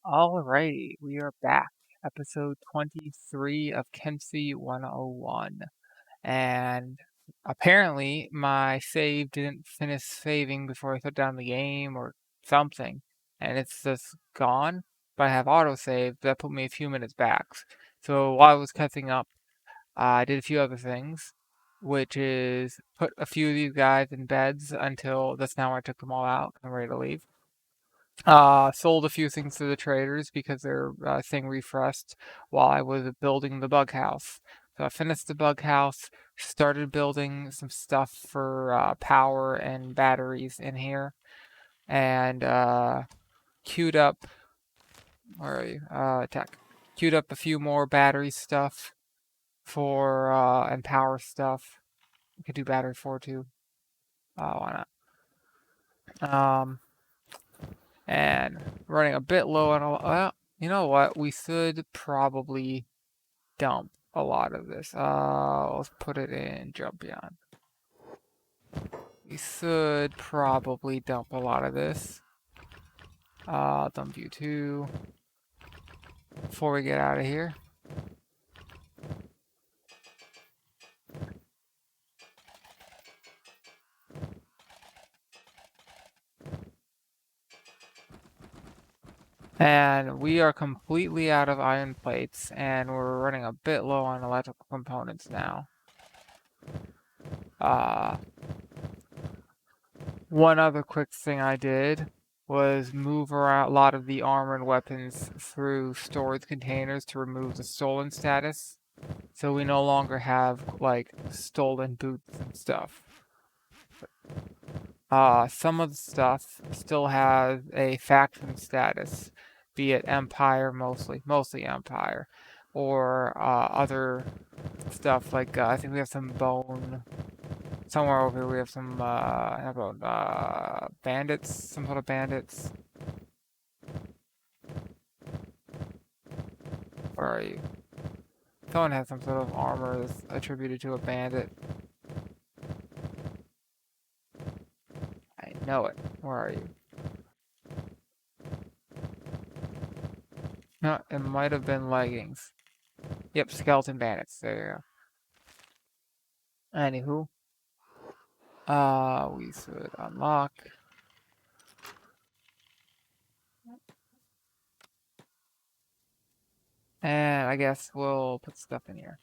Alrighty, we are back. Episode 23 of Kenshi 101. And apparently my save didn't finish saving before I put down the game or something. And it's just gone. But I have autosave, that put me a few minutes back. So while I was catching up, I did a few other things, which is put a few of these guys in beds until that's now where I took them all out. I'm ready to leave. Sold a few things to the traders because their thing refreshed while I was building the bug house. So I finished the bug house, started building some stuff for power and batteries in here, and queued up. Where are you? Tech. Queued up a few more battery stuff for and power stuff. We could do battery 4 too. Why not? And running a bit low on a. Well, you know what? We should probably dump a lot of this. Let's put it in jump beyond. We should probably dump a lot of this. Dump you too. Before we get out of here. And we are completely out of iron plates, and we're running a bit low on electrical components now. One other quick thing I did was move around a lot of the armor and weapons through storage containers to remove the stolen status. So we no longer have, like, stolen boots and stuff. Some of the stuff still has a faction status, be it Empire mostly Empire, or other stuff like, I think we have some bone. Somewhere over here we have some, how about, bandits? Some sort of bandits. Where are you? Someone has some sort of armor that's attributed to a bandit. I know it. Where are you? No, it might have been leggings. Yep, skeleton bandits. There you go. Anywho. We should unlock. And I guess we'll put stuff in here.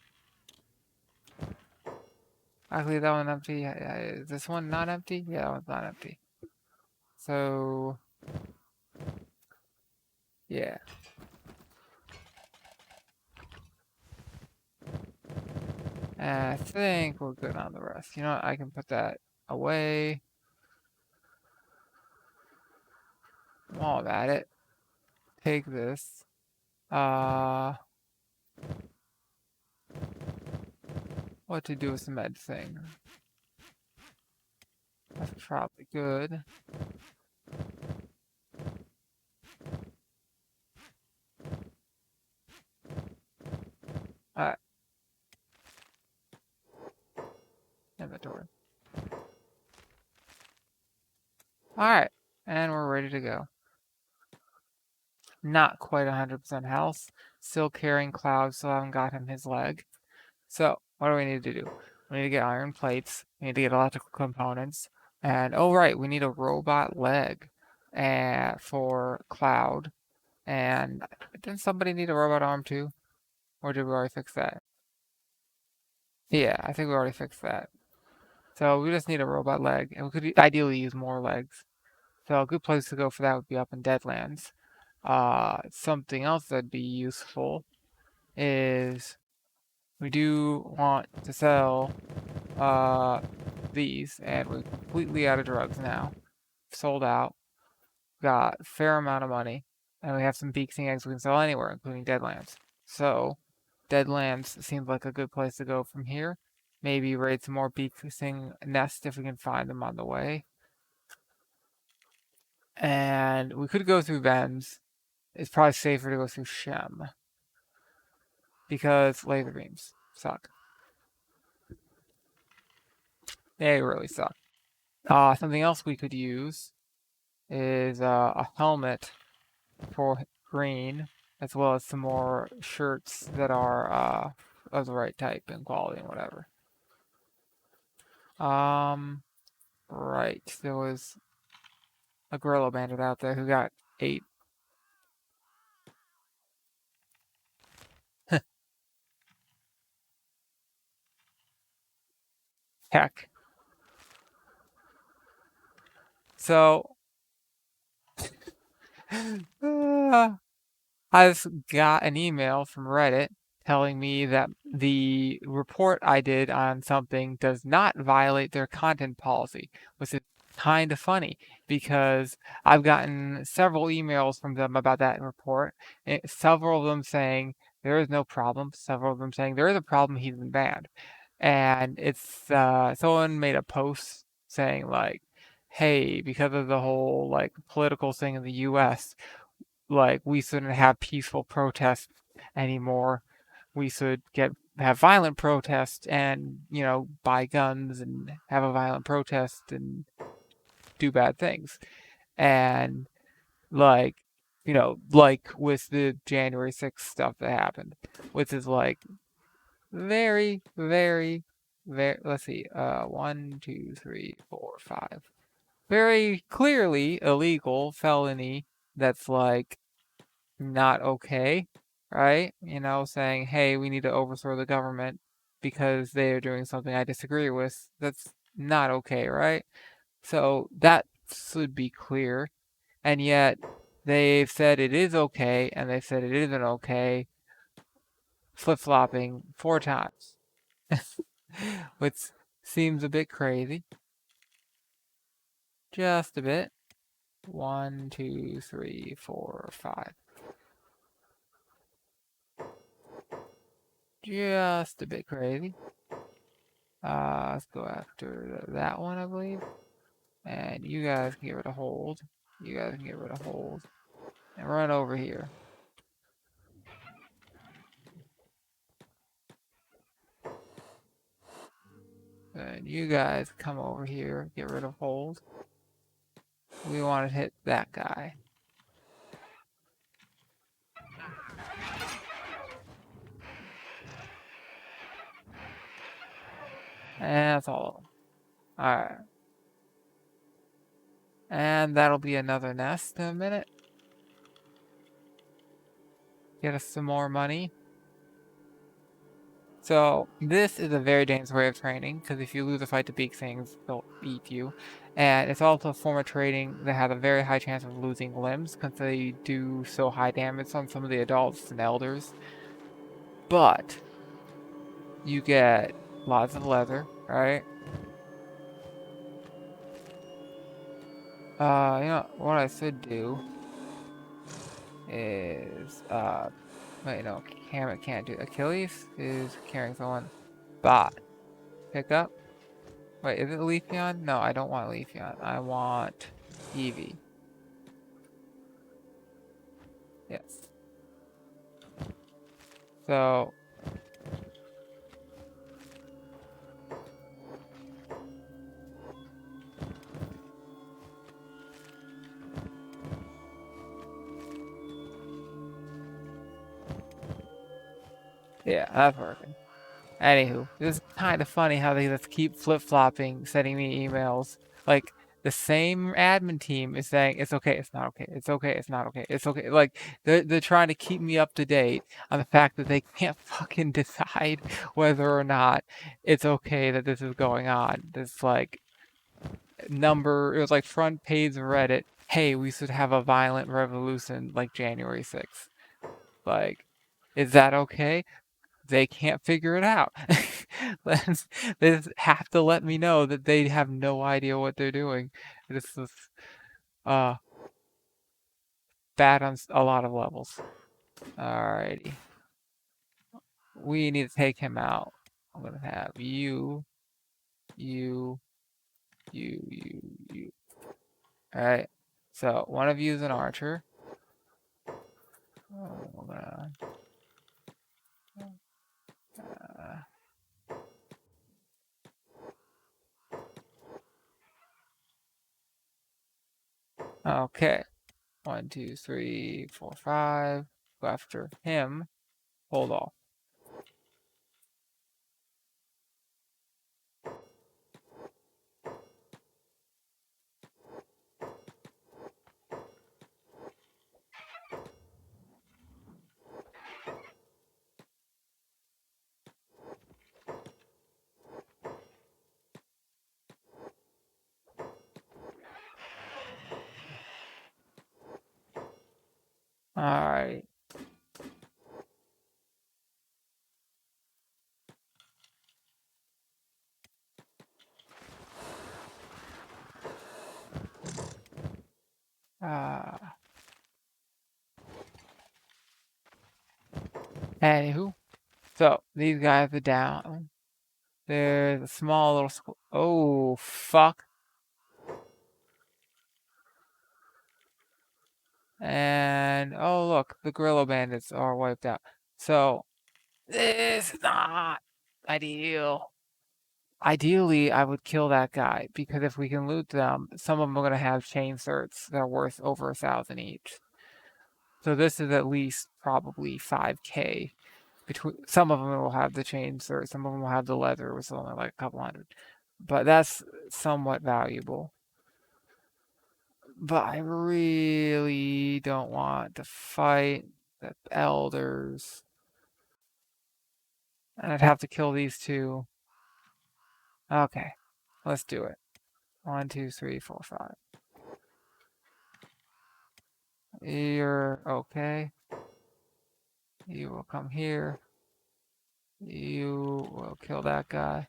Actually, that one empty. Is this one not empty? Yeah, that one's not empty. So, yeah. And I think we're good on the rest. You know what? I can put that away. While I'm at it, take this. What to do with the med thing? That's probably good. Alright. Inventory. Alright. And we're ready to go. Not quite 100% health. Still carrying Cloud, still haven't got him his leg. So, what do we need to do? We need to get iron plates. We need to get electrical components. And, oh right, we need a robot leg for Cloud. And didn't somebody need a robot arm too? Or did we already fix that? Yeah, I think we already fixed that. So we just need a robot leg. And we could ideally use more legs. So a good place to go for that would be up in Deadlands. Something else that'd be useful is we do want to sell these, and we're completely out of drugs now. Sold out. Got a fair amount of money, and we have some beaks and eggs we can sell anywhere, including Deadlands. So, Deadlands seems like a good place to go from here. Maybe raid some more beaksing nests if we can find them on the way. And we could go through Vens. It's probably safer to go through Shem. Because laser beams suck. They really suck. Something else we could use is a helmet for green, as well as some more shirts that are of the right type and quality and whatever. Right. There was a gorillo bandit out there who got 8. Heck. So, I just got an email from Reddit telling me that the report I did on something does not violate their content policy, which is kind of funny because I've gotten several emails from them about that report, several of them saying there is no problem, several of them saying there is a problem, he's been banned. And it's someone made a post saying like, hey, because of the whole like political thing in the US, like we shouldn't have peaceful protests anymore. We should have violent protests and, buy guns and have a violent protest and do bad things. And like, like with the January 6th stuff that happened, which is like very, very, very, let's see, 1, 2, 3, 4, 5. Very clearly illegal felony that's like not okay, right? Saying, hey, we need to overthrow the government because they are doing something I disagree with. That's not okay, right? So that should be clear. And yet they've said it is okay and they said it isn't okay, flip-flopping 4 times, which seems a bit crazy. Just a bit. 1, 2, 3, 4, 5. Just a bit crazy. Let's go after that one, I believe. And you guys can get rid of hold. You guys can get rid of hold. And run over here. And you guys come over here, get rid of hold. We want to hit that guy. And that's all of them. Alright. And that'll be another nest in a minute. Get us some more money. So this is a very dangerous way of training, because if you lose a fight to beak things, they'll eat you. And it's also a form of training that has a very high chance of losing limbs, because they do so high damage on some of the adults and elders. But you get lots of leather, right? What I should do is, wait, no, can't do. Achilles is carrying someone. Bot. Pick up. Wait, is it Leafeon? No, I don't want Leafeon. I want Eevee. Yes. So, yeah, that's working. Anywho, this is kind of funny how they just keep flip-flopping, sending me emails. Like, the same admin team is saying, it's okay, it's not okay, it's okay, it's not okay, it's okay. Like, they're trying to keep me up to date on the fact that they can't fucking decide whether or not it's okay that this is going on. This, like, it was like front page of Reddit, hey, we should have a violent revolution like January 6th. Like, is that okay? They can't figure it out. They just have to let me know that they have no idea what they're doing. This is uh, bad on a lot of levels. Alrighty. We need to take him out. I'm gonna have you, you, you. Alright. So, one of you is an archer. We're gonna... okay. 1, 1, 2, 3, 4, 5. Go after him. Hold off. Alright. Anywho. So, these guys are down. There's a small little oh, fuck. And, oh look, the gorillo bandits are wiped out. So, this is not ideal. Ideally, I would kill that guy, because if we can loot them, some of them are going to have chain certs that are worth over 1,000 each. So this is at least probably 5k. Some of them will have the chain cert, some of them will have the leather, which is only like a couple hundred. But that's somewhat valuable. But I really don't want to fight the elders. And I'd have to kill these two. Okay, let's do it. 1, 2, 3, 4, 5. You're okay. You will come here. You will kill that guy.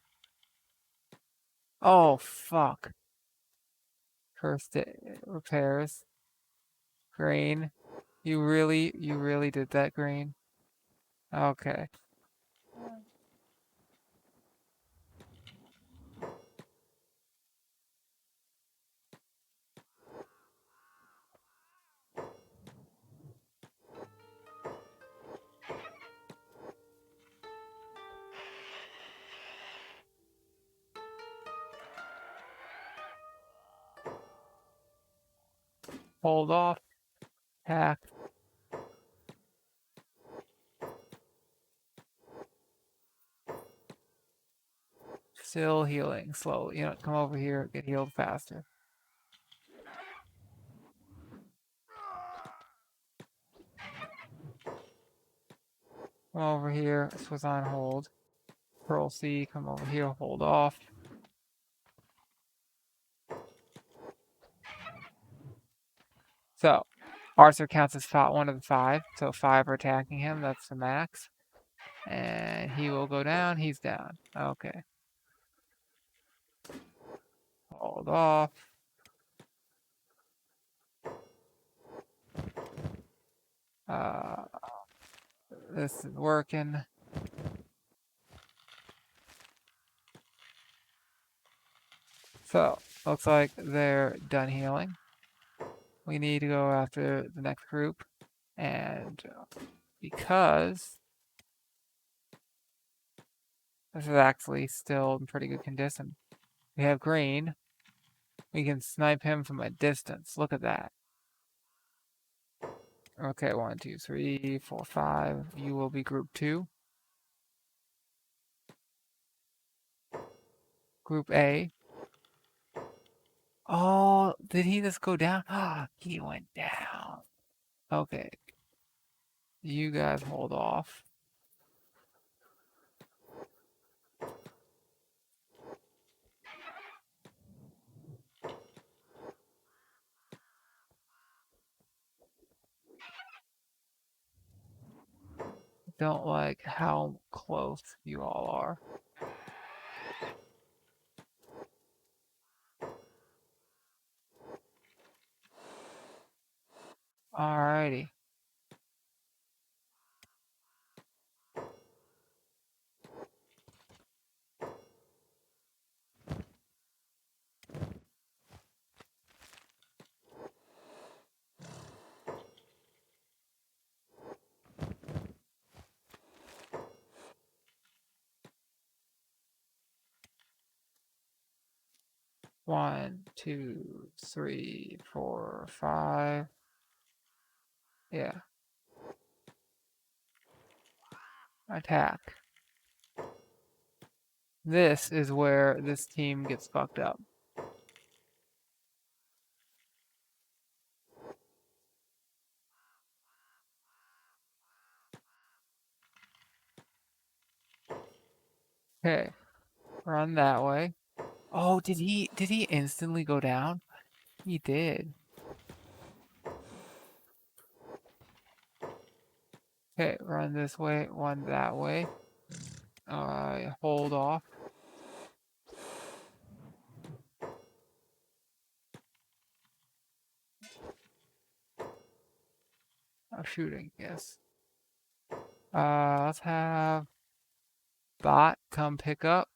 Oh, fuck. First repairs. Green. You really did that, Green? Okay. Hold off. Hack. Still healing slowly. You know, come over here, get healed faster. Come over here. This was on hold. Pearl C, come over here, hold off. So, Arthur counts as one of the 5. So 5 are attacking him. That's the max. And he will go down. He's down. Okay. Hold off. This is working. So, looks like they're done healing. We need to go after the next group. And because this is actually still in pretty good condition, we have green. We can snipe him from a distance. Look at that. Okay, 1, 2, 3, 4, 5. You will be group 2. Group A. Oh, did he just go down? He went down. Okay. You guys hold off. Don't like how close you all are. Alrighty. One, 2, 3, 4, 5. Yeah. Attack. This is where this team gets fucked up. Okay. Run that way. Oh, did he instantly go down? He did. Okay, run this way, one that way. Hold off. Oh, shooting, yes. Let's have bot come pick up.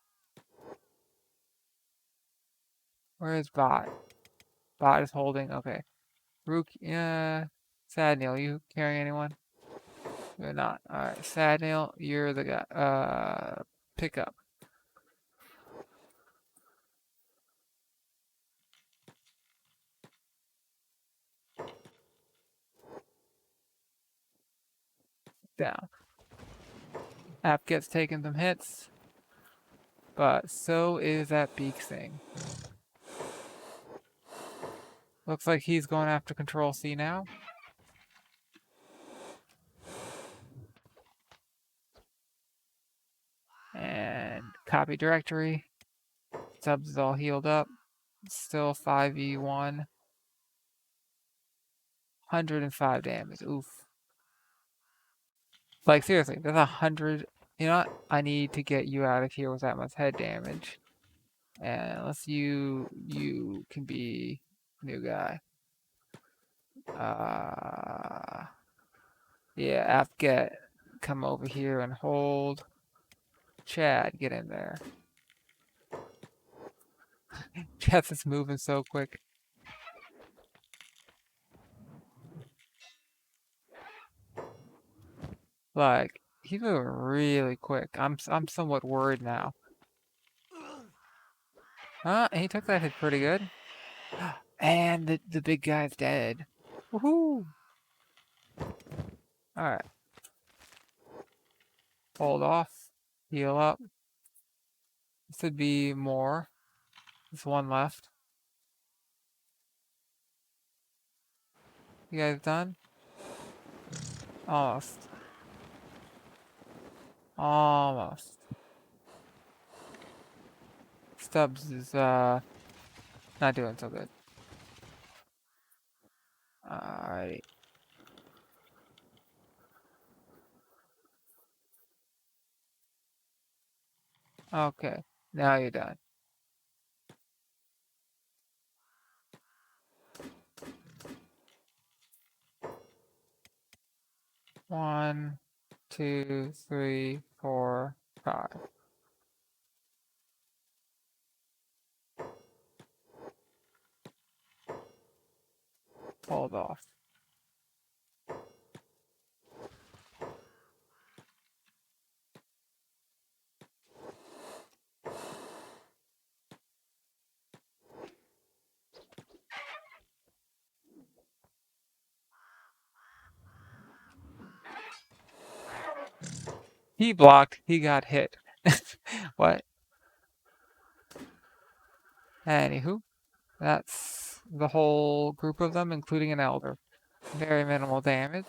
Where is bot? Bot is holding, okay. Rook, yeah. Sad Neil, you carrying anyone? You're not. Alright, Sad Neil, you're the guy. Pick up. Down. App gets taking some hits. But so is that beak thing. Looks like he's going after Control C now. And copy directory. Subs is all healed up. Still 5v1. 105 damage. Oof. Like, seriously, that's 100. You know what? I need to get you out of here with that much head damage. And unless you can be new guy. Yeah, Apget, come over here and hold. Chad, get in there. Chad is moving so quick. Like, he's moving really quick. I'm somewhat worried now. He took that hit pretty good. And the big guy's dead. Woohoo! Alright. Hold off. Heal up. This would be more. There's one left. You guys done? Almost. Almost. Stubbs is not doing so good. Alrighty. Okay. Now you're done. One, two, three, four, five. Hold off. He blocked. He got hit. What? Anywho, that's the whole group of them, including an elder. Very minimal damage.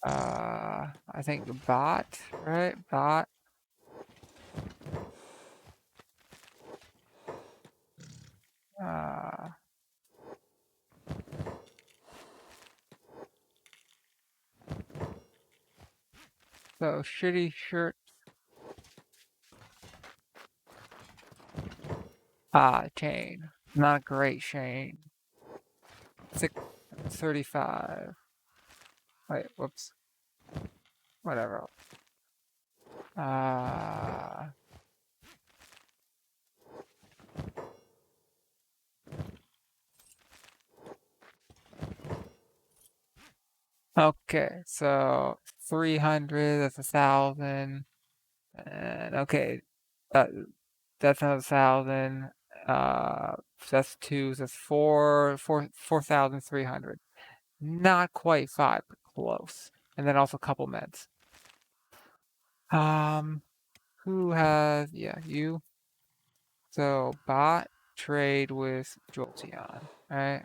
I think bot, right? Bot. Uh, so shitty shirt. Chain. Not great chain. 635. Wait, whoops. Whatever. Okay, so 300, that's 1,000. And okay, uh, that's another 1,000. That's two, so that's 4,300. Not quite 5, but close. And then also a couple meds. Who has, yeah, you. So, bot, trade with Jolteon, right?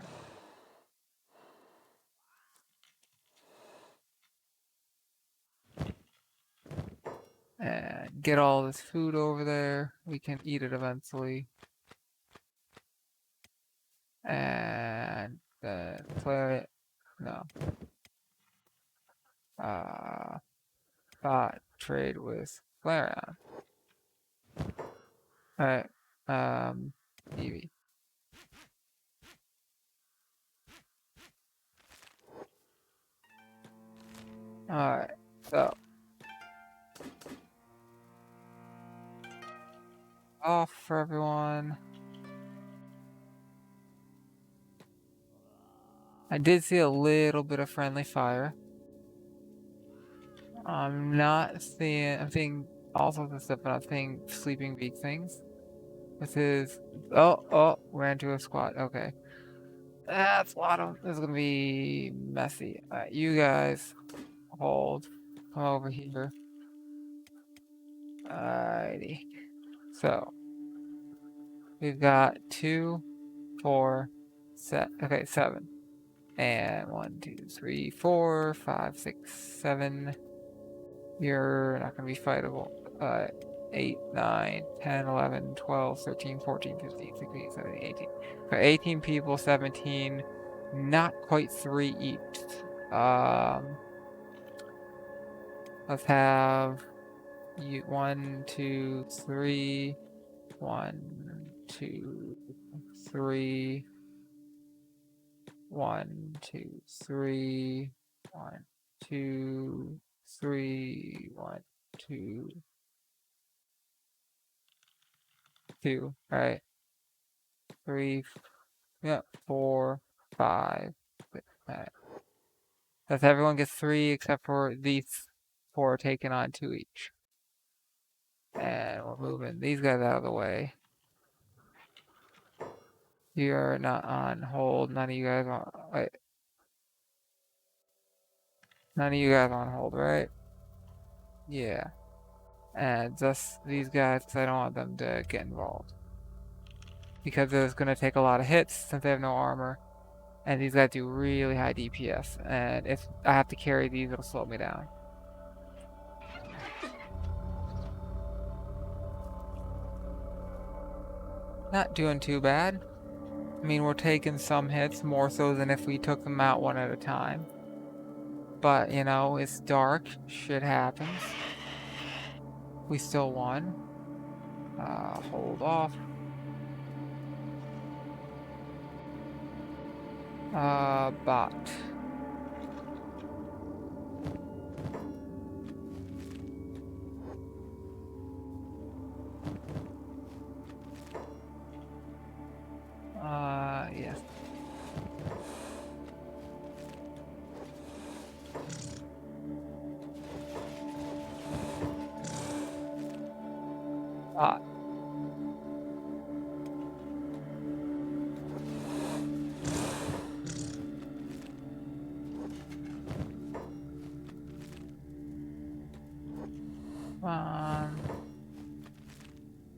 And get all this food over there. We can eat it eventually. And then play it. No. Bot, trade with Flareon. Alright. Eevee. Alright, so. Off for everyone. I did see a little bit of friendly fire. I'm seeing all sorts of stuff, but I'm seeing sleeping beak things. This is, oh, ran into a squad, okay. That's a lot of, this is gonna be messy. Alright, you guys, hold, come over here. Alrighty. So, we've got 2, 4, okay, 7. And 1, 2, 3, 4, 5, 6, 7. You're not going to be fightable. 8, 9, 10, 11, 12, 13, 14, 15, 16, 17, 18. 18 people, 17. Not quite 3 each. Let's have you 1, 2, 3. 1, 2, 3. 1, 2, 3. 1, 2, 3. 1, 2, 2. All right. 3, yeah, 4, 5. All right. That's everyone gets 3 except for these 4 taking on 2 each. And we're moving these guys out of the way. You're not on hold. None of you guys on. Wait. None of you guys on hold, right? Yeah. And just these guys, because I don't want them to get involved. Because it's going to take a lot of hits since they have no armor. And these guys do really high DPS. And if I have to carry these, it'll slow me down. Not doing too bad. I mean, we're taking some hits, more so than if we took them out one at a time. But, you know, it's dark. Shit happens. We still won. Hold off. Bot. Yes. Bot.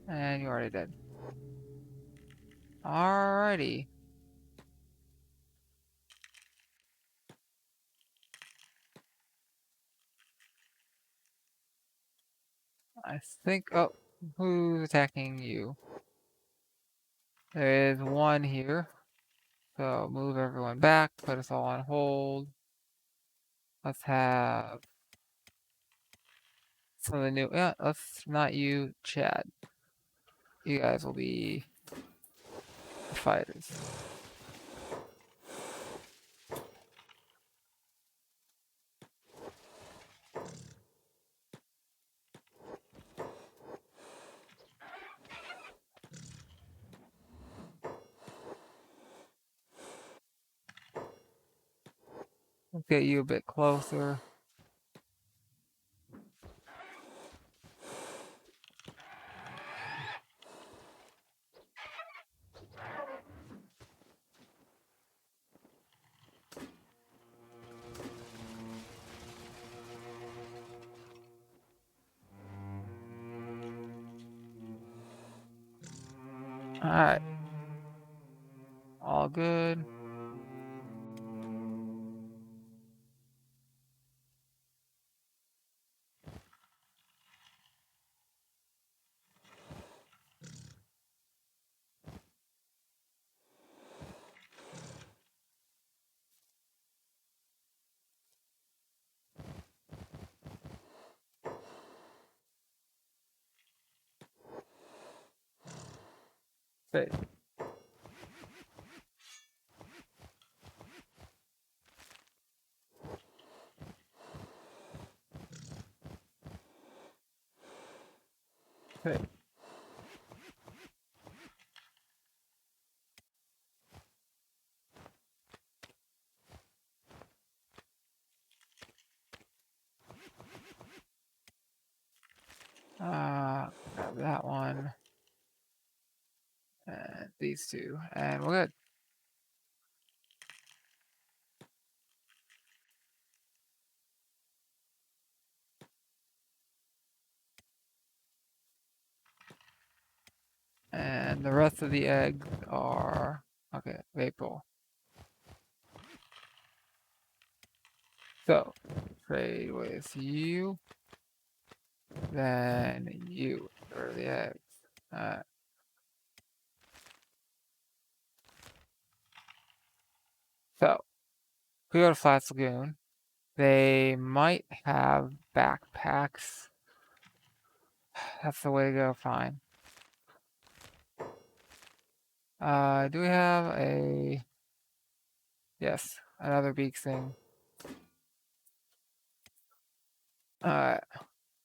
And you already did. Alrighty. I think, oh, who's attacking you? There is one here. So move everyone back, put us all on hold. Let's have some of the new, yeah, let's not you, Chad. You guys will be the fighters. Let's get you a bit closer. Alright. All good. Save. Save. Grab that one. And these two. And we're good. And the rest of the eggs are... Okay, Vapor. So, trade with you. Then you. Where are the eggs? So, if we go to Flats Lagoon, they might have backpacks. That's the way to go, fine. Do we have a... Yes, another beak thing. Alright.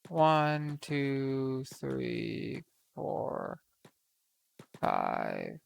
1, 2, 3, 4, 5.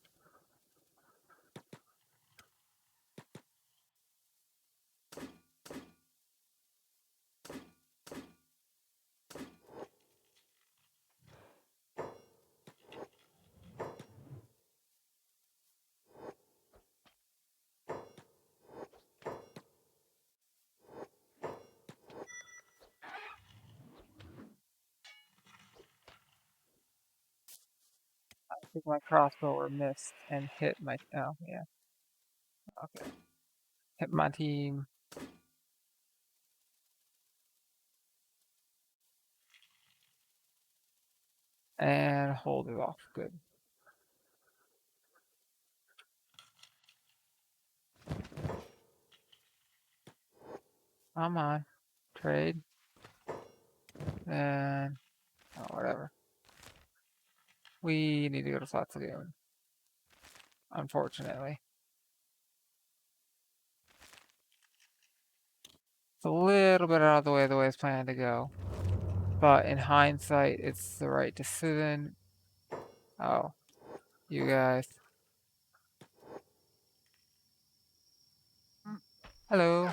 I think my crossbow missed and hit my... Oh, yeah. Okay. Hit my team. And hold it off. Good. Come on. Trade. And... Oh, whatever. We need to go to Flats Lagoon. Unfortunately. It's a little bit out of the way it's planned to go. But in hindsight, it's the right decision. Oh, you guys. Hello.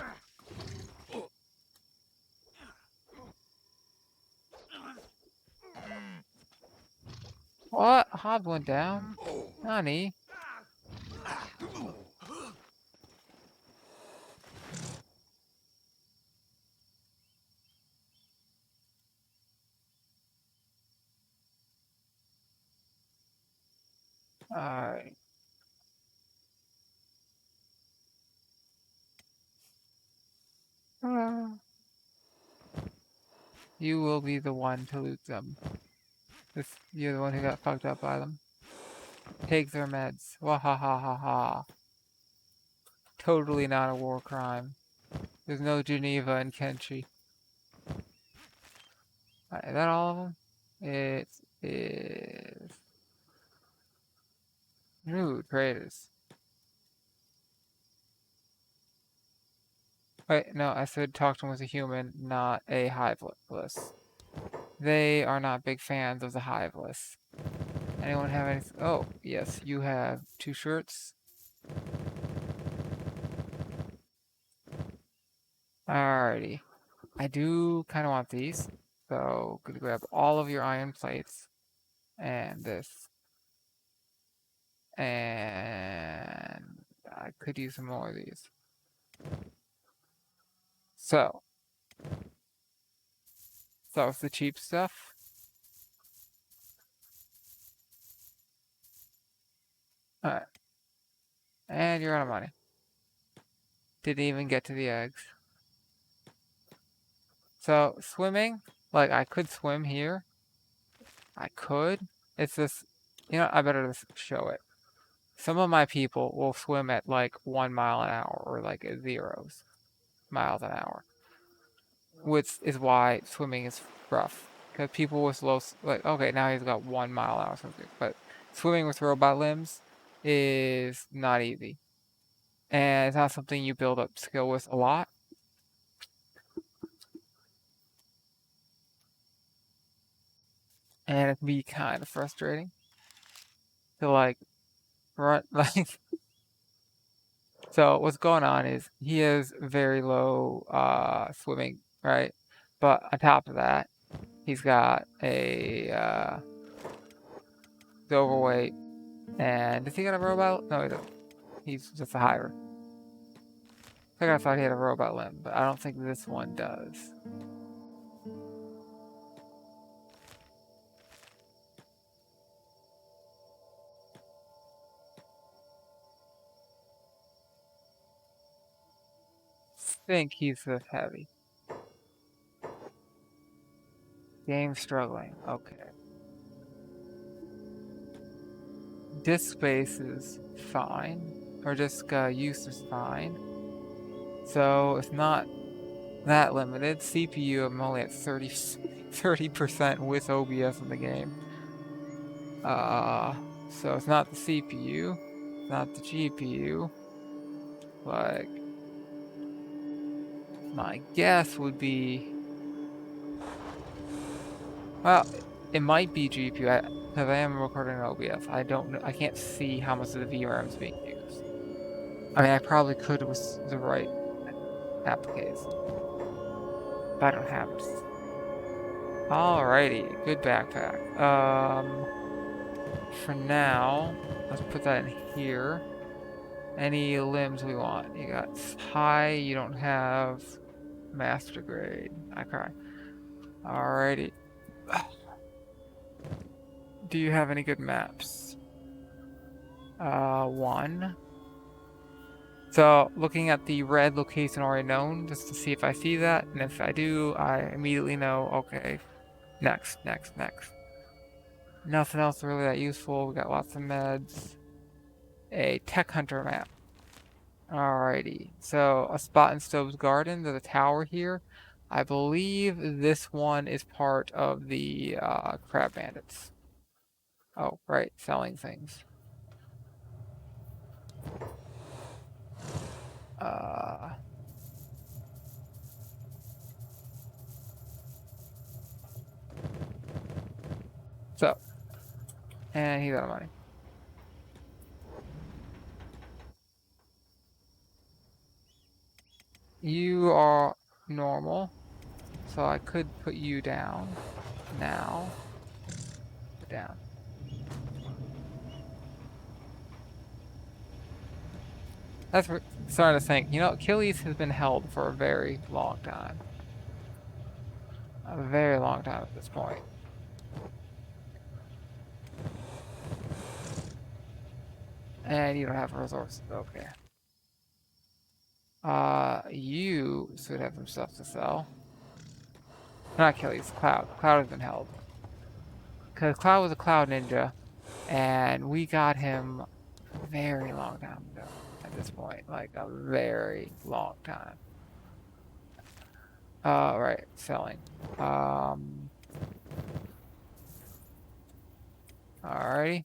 What? Hob went down? Nani? Alright. You will be the one to loot them. You're the one who got fucked up by them. Take their meds. Wahahaha. Totally not a war crime. There's no Geneva in Kenshi. Alright, is that all of them? It is... Ooh, traders. Wait, no, I said talk to him as a human, not a hiveless. They are not big fans of the hiveless. Anyone have any? Oh, yes, you have 2 shirts. Alrighty. I do kind of want these. So, gonna grab all of your iron plates. And this. And I could use some more of these. So, start with the cheap stuff. Alright. And you're out of money. Didn't even get to the eggs. So, swimming, like, I could swim here. I could. It's this, I better just show it. Some of my people will swim at, like, 1 mile an hour, or, like, at zeros miles an hour. Which is why swimming is rough. Because people with low, like, okay, now he's got 1 mile an hour something. But swimming with robot limbs is not easy. And it's not something you build up skill with a lot. And it can be kind of frustrating to, like, run, like, so what's going on is he has very low swimming, right? But on top of that, he's got he's overweight. And does he got a robot? No, he doesn't. He's just a hiver. I think I thought he had a robot limb, but I don't think this one does. I think he's this heavy. Game struggling. Okay. Disk space is fine, or disk use is fine. So it's not that limited. CPU, I'm only at 30% with OBS in the game. So it's not the CPU, it's not the GPU. Like, my guess would be, well, it might be GPU because I am recording an OBS. I don't know. I can't see how much of the VRM is being used. I mean, I probably could with the right application, but I don't have it. Alrighty, good backpack. For now, let's put that in here. Any limbs we want? You got high. You don't have master grade. I cry. Alrighty. Do you have any good maps? One. So, looking at the red location already known, just to see if I see that, and if I do, I immediately know, okay, next. Nothing else really that useful, we got lots of meds. A tech hunter map. Alrighty, so a spot in Stove's Garden, there's a tower here. I believe this one is part of the crab bandits. Oh, right, selling things. So, and he's out of money. You are normal, so I could put you down now. Down. That's starting to think. Achilles has been held for a very long time. A very long time at this point. And you don't have resources. Okay. You should have some stuff to sell. Not Achilles, Cloud. Cloud has been held. Because Cloud was a Cloud Ninja, and we got him a very long time ago at this point. Like, a very long time. Right, selling. Alrighty.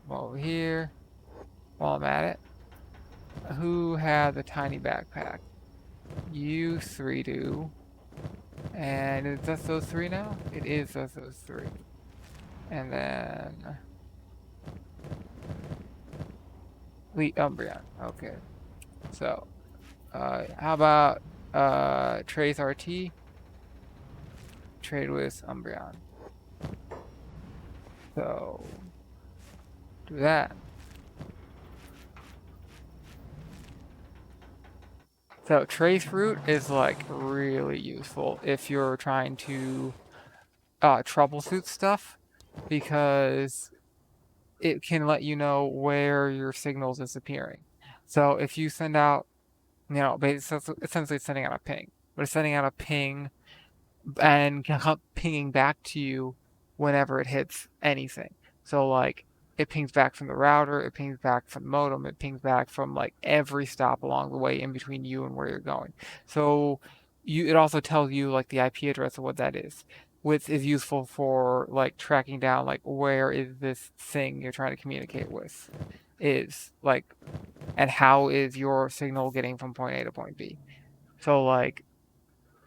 Over here. While I'm at it. Who had the tiny backpack? You three do. And is that those three now? It is those three. And then Umbreon. Okay. So how about Trace RT? Trade with Umbreon. So do that. So Trace Root is like really useful if you're trying to troubleshoot stuff, because it can let you know where your signal is disappearing. So if you send out, essentially it's sending out a ping, but it's sending out a ping and pinging back to you whenever it hits anything. So like it pings back from the router, it pings back from the modem, it pings back from like every stop along the way in between you and where you're going. So it also tells you like the IP address of what that is, which is useful for like tracking down like where is this thing you're trying to communicate with is like, and how is your signal getting from point A to point B. So like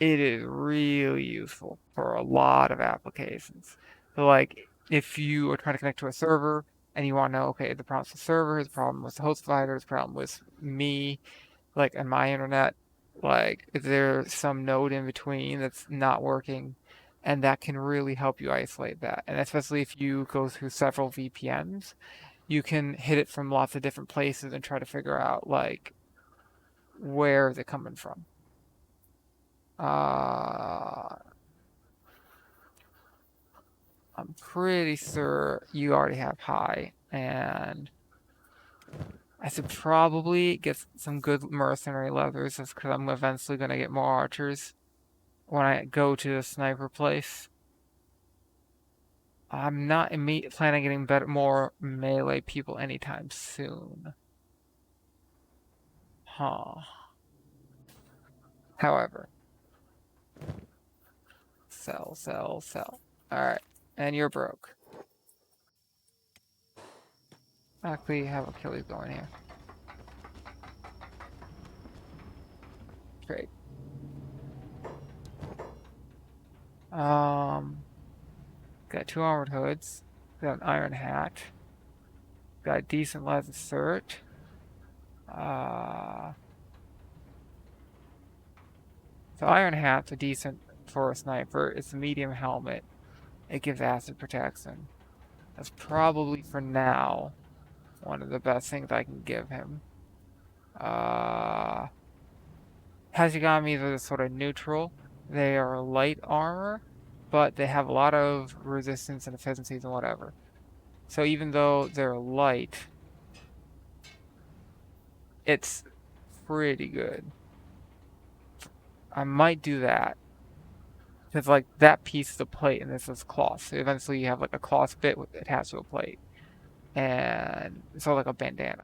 it is really useful for a lot of applications. So like if you are trying to connect to a server and you want to know, okay, the problem with the server, the problem with the host provider, the problem with me, like on my internet, like is there some node in between that's not working? And that can really help you isolate that. And especially if you go through several VPNs, you can hit it from lots of different places and try to figure out like where is it coming from. Uh, I'm pretty sure you already have high, and I should probably get some good mercenary leathers just because I'm eventually going to get more archers when I go to the sniper place. I'm not planning on getting more melee people anytime soon. Huh. However, sell, sell, sell. Alright, and you're broke. Actually, have Achilles going here. Great. Got 2 armored hoods. Got an iron hat. Got a decent leather shirt. So iron hat's a decent for a sniper. It's a medium helmet. It gives acid protection. That's probably for now one of the best things I can give him. Hashigami's are sort of neutral. They are light armor, but they have a lot of resistance and efficiencies and whatever. So even though they're light, it's pretty good. I might do that. Because like that piece is a plate and this is cloth. So eventually you have like a cloth bit attached to a plate. And it's all like a bandana.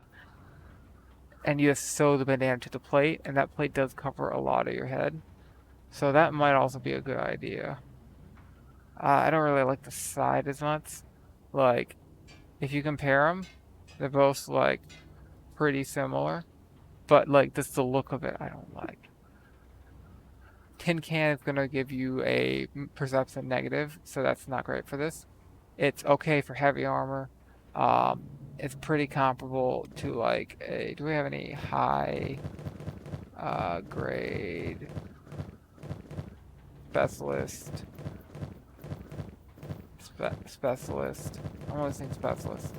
And you just sew the bandana to the plate, and that plate does cover a lot of your head. So that might also be a good idea. I don't really like the side as much. Like, if you compare them, they're both like pretty similar. But like, just the look of it, I don't like. Tin can is gonna give you a perception negative, so that's not great for this. It's okay for heavy armor. It's pretty comparable to like a. Do we have any high grade specialist? Specialist. I'm only saying specialist.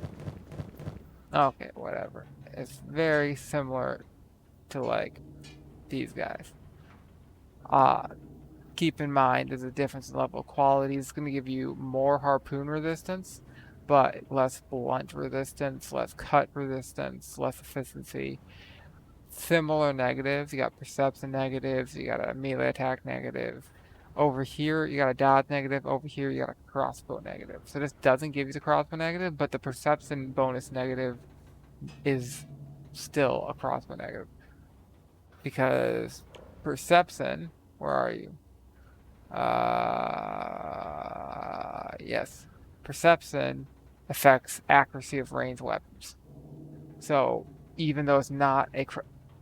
Okay, whatever. It's very similar to like these guys. Uh, Keep in mind there's a difference in level of quality. It's going to give you more harpoon resistance, but less blunt resistance, less cut resistance, less efficiency. Similar negatives. You got perception negatives, you got a melee attack negative. Over here, you got a dodge negative. Over here, you got a crossbow negative. So this doesn't give you the crossbow negative, but the perception bonus negative is still a crossbow negative. Because perception, where are you? Yes. Perception affects accuracy of ranged weapons. So even though it's not a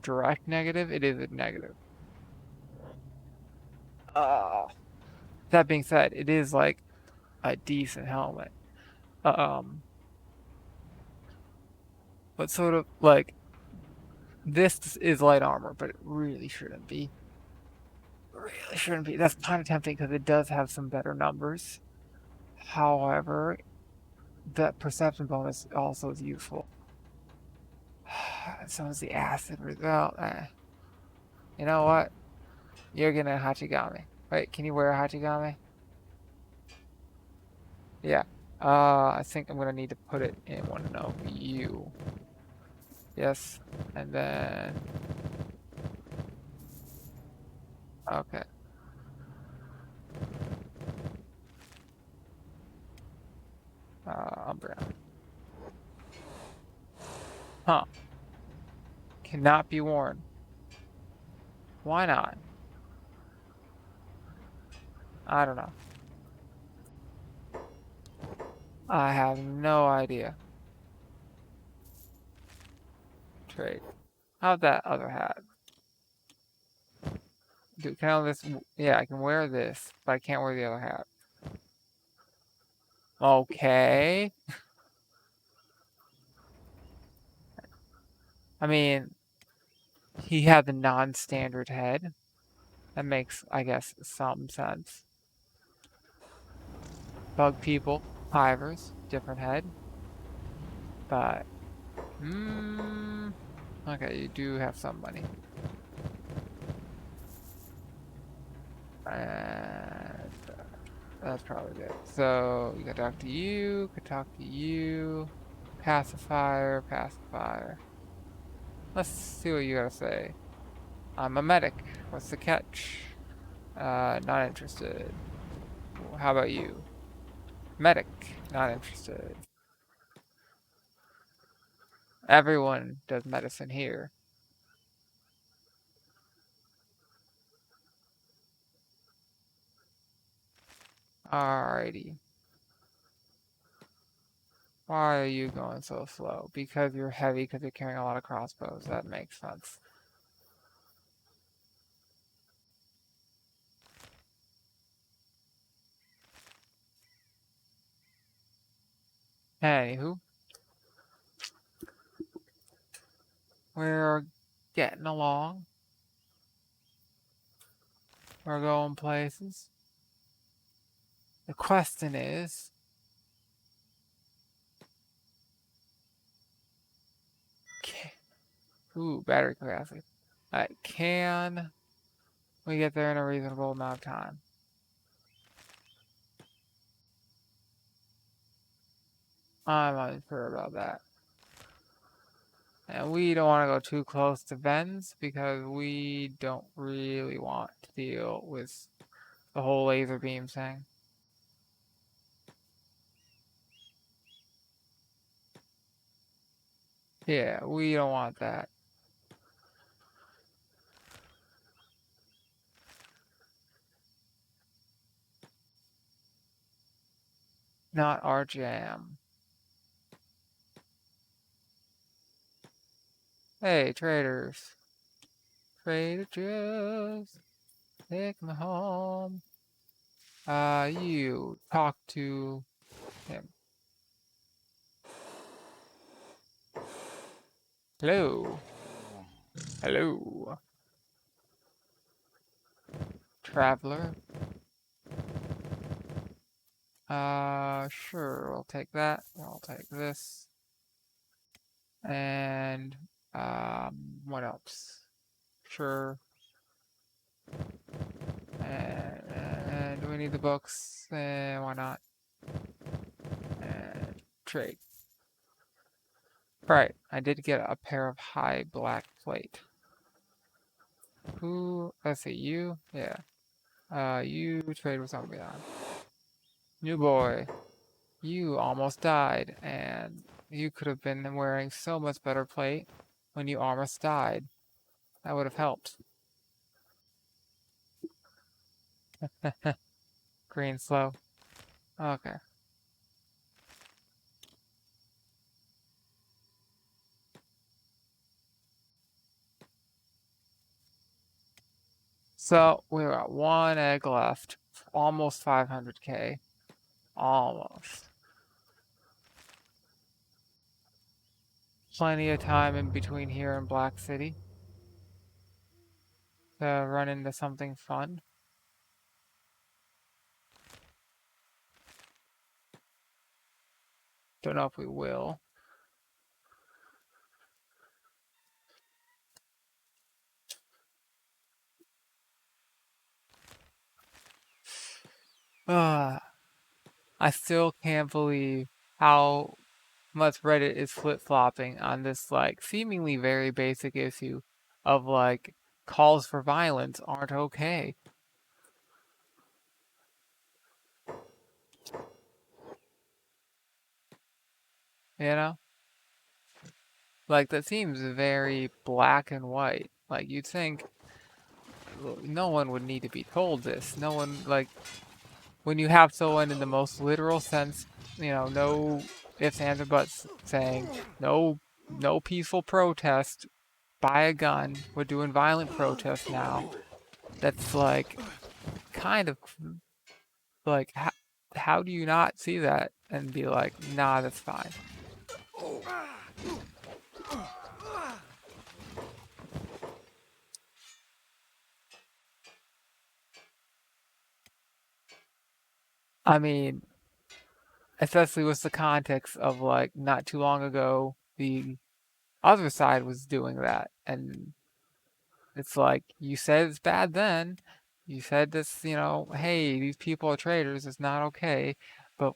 direct negative, it is a negative. That being said, it is like a decent helmet. But sort of like this is light armor, but it really shouldn't be. Really shouldn't be. That's kind of tempting because it does have some better numbers. However, that perception bonus also is useful. So is the acid result. You know what? You're getting a Hachigami. Wait, can you wear a Hachigami? Yeah. I think I'm gonna need to put it in one of you. Yes, and then okay. Umbrella. Huh? Cannot be worn. Why not? I don't know. I have no idea. Trade. How's that other hat? Dude, can I this? Yeah, I can wear this, but I can't wear the other hat. Okay. I mean, he had the non-standard head. That makes, I guess, some sense. Bug people, hivers, different head. But, okay, you do have some money. And that's probably good. So, you can talk to you, could talk to you. Pacifier, pacifier. Let's see what you gotta say. I'm a medic. What's the catch? Not interested. How about you? Medic. Not interested. Everyone does medicine here. Alrighty. Why are you going so slow? Because you're heavy, because you're carrying a lot of crossbows. That makes sense. Anywho, we're getting along. We're going places. The question is, ooh, battery capacity. Can we get there in a reasonable amount of time? I'm unsure about that. And we don't want to go too close to Vens because we don't really want to deal with the whole laser beam thing. Yeah, we don't want that. Not our jam. Hey, traders. Trader Joe's. Take me home. You talk to him. Hello. Hello. Traveler. Sure, we'll take that. I'll take this. And, what else? Sure. And do we need the books? Why not? And trade. Right, I did get a pair of high black plate. Who? Let's see, you? Yeah. You trade with somebody on. New boy. You almost died, and you could have been wearing so much better plate when you almost died. That would have helped. Green slow. Okay. So we're at one egg left. Almost 500k. Almost. Plenty of time in between here and Black City to run into something fun. Don't know if we will. Ah, I still can't believe how much Reddit is flip-flopping on this like seemingly very basic issue of like calls for violence aren't okay. You know? Like that seems very black and white. Like you'd think no one would need to be told this. No one like when you have someone in the most literal sense, no ifs, ands, or buts saying no peaceful protest, buy a gun, we're doing violent protest now. That's like kind of like how do you not see that and be like, nah, that's fine. I mean, especially with the context of like not too long ago, the other side was doing that, and it's like you said it's bad then. You said this, hey, these people are traitors. It's not okay. But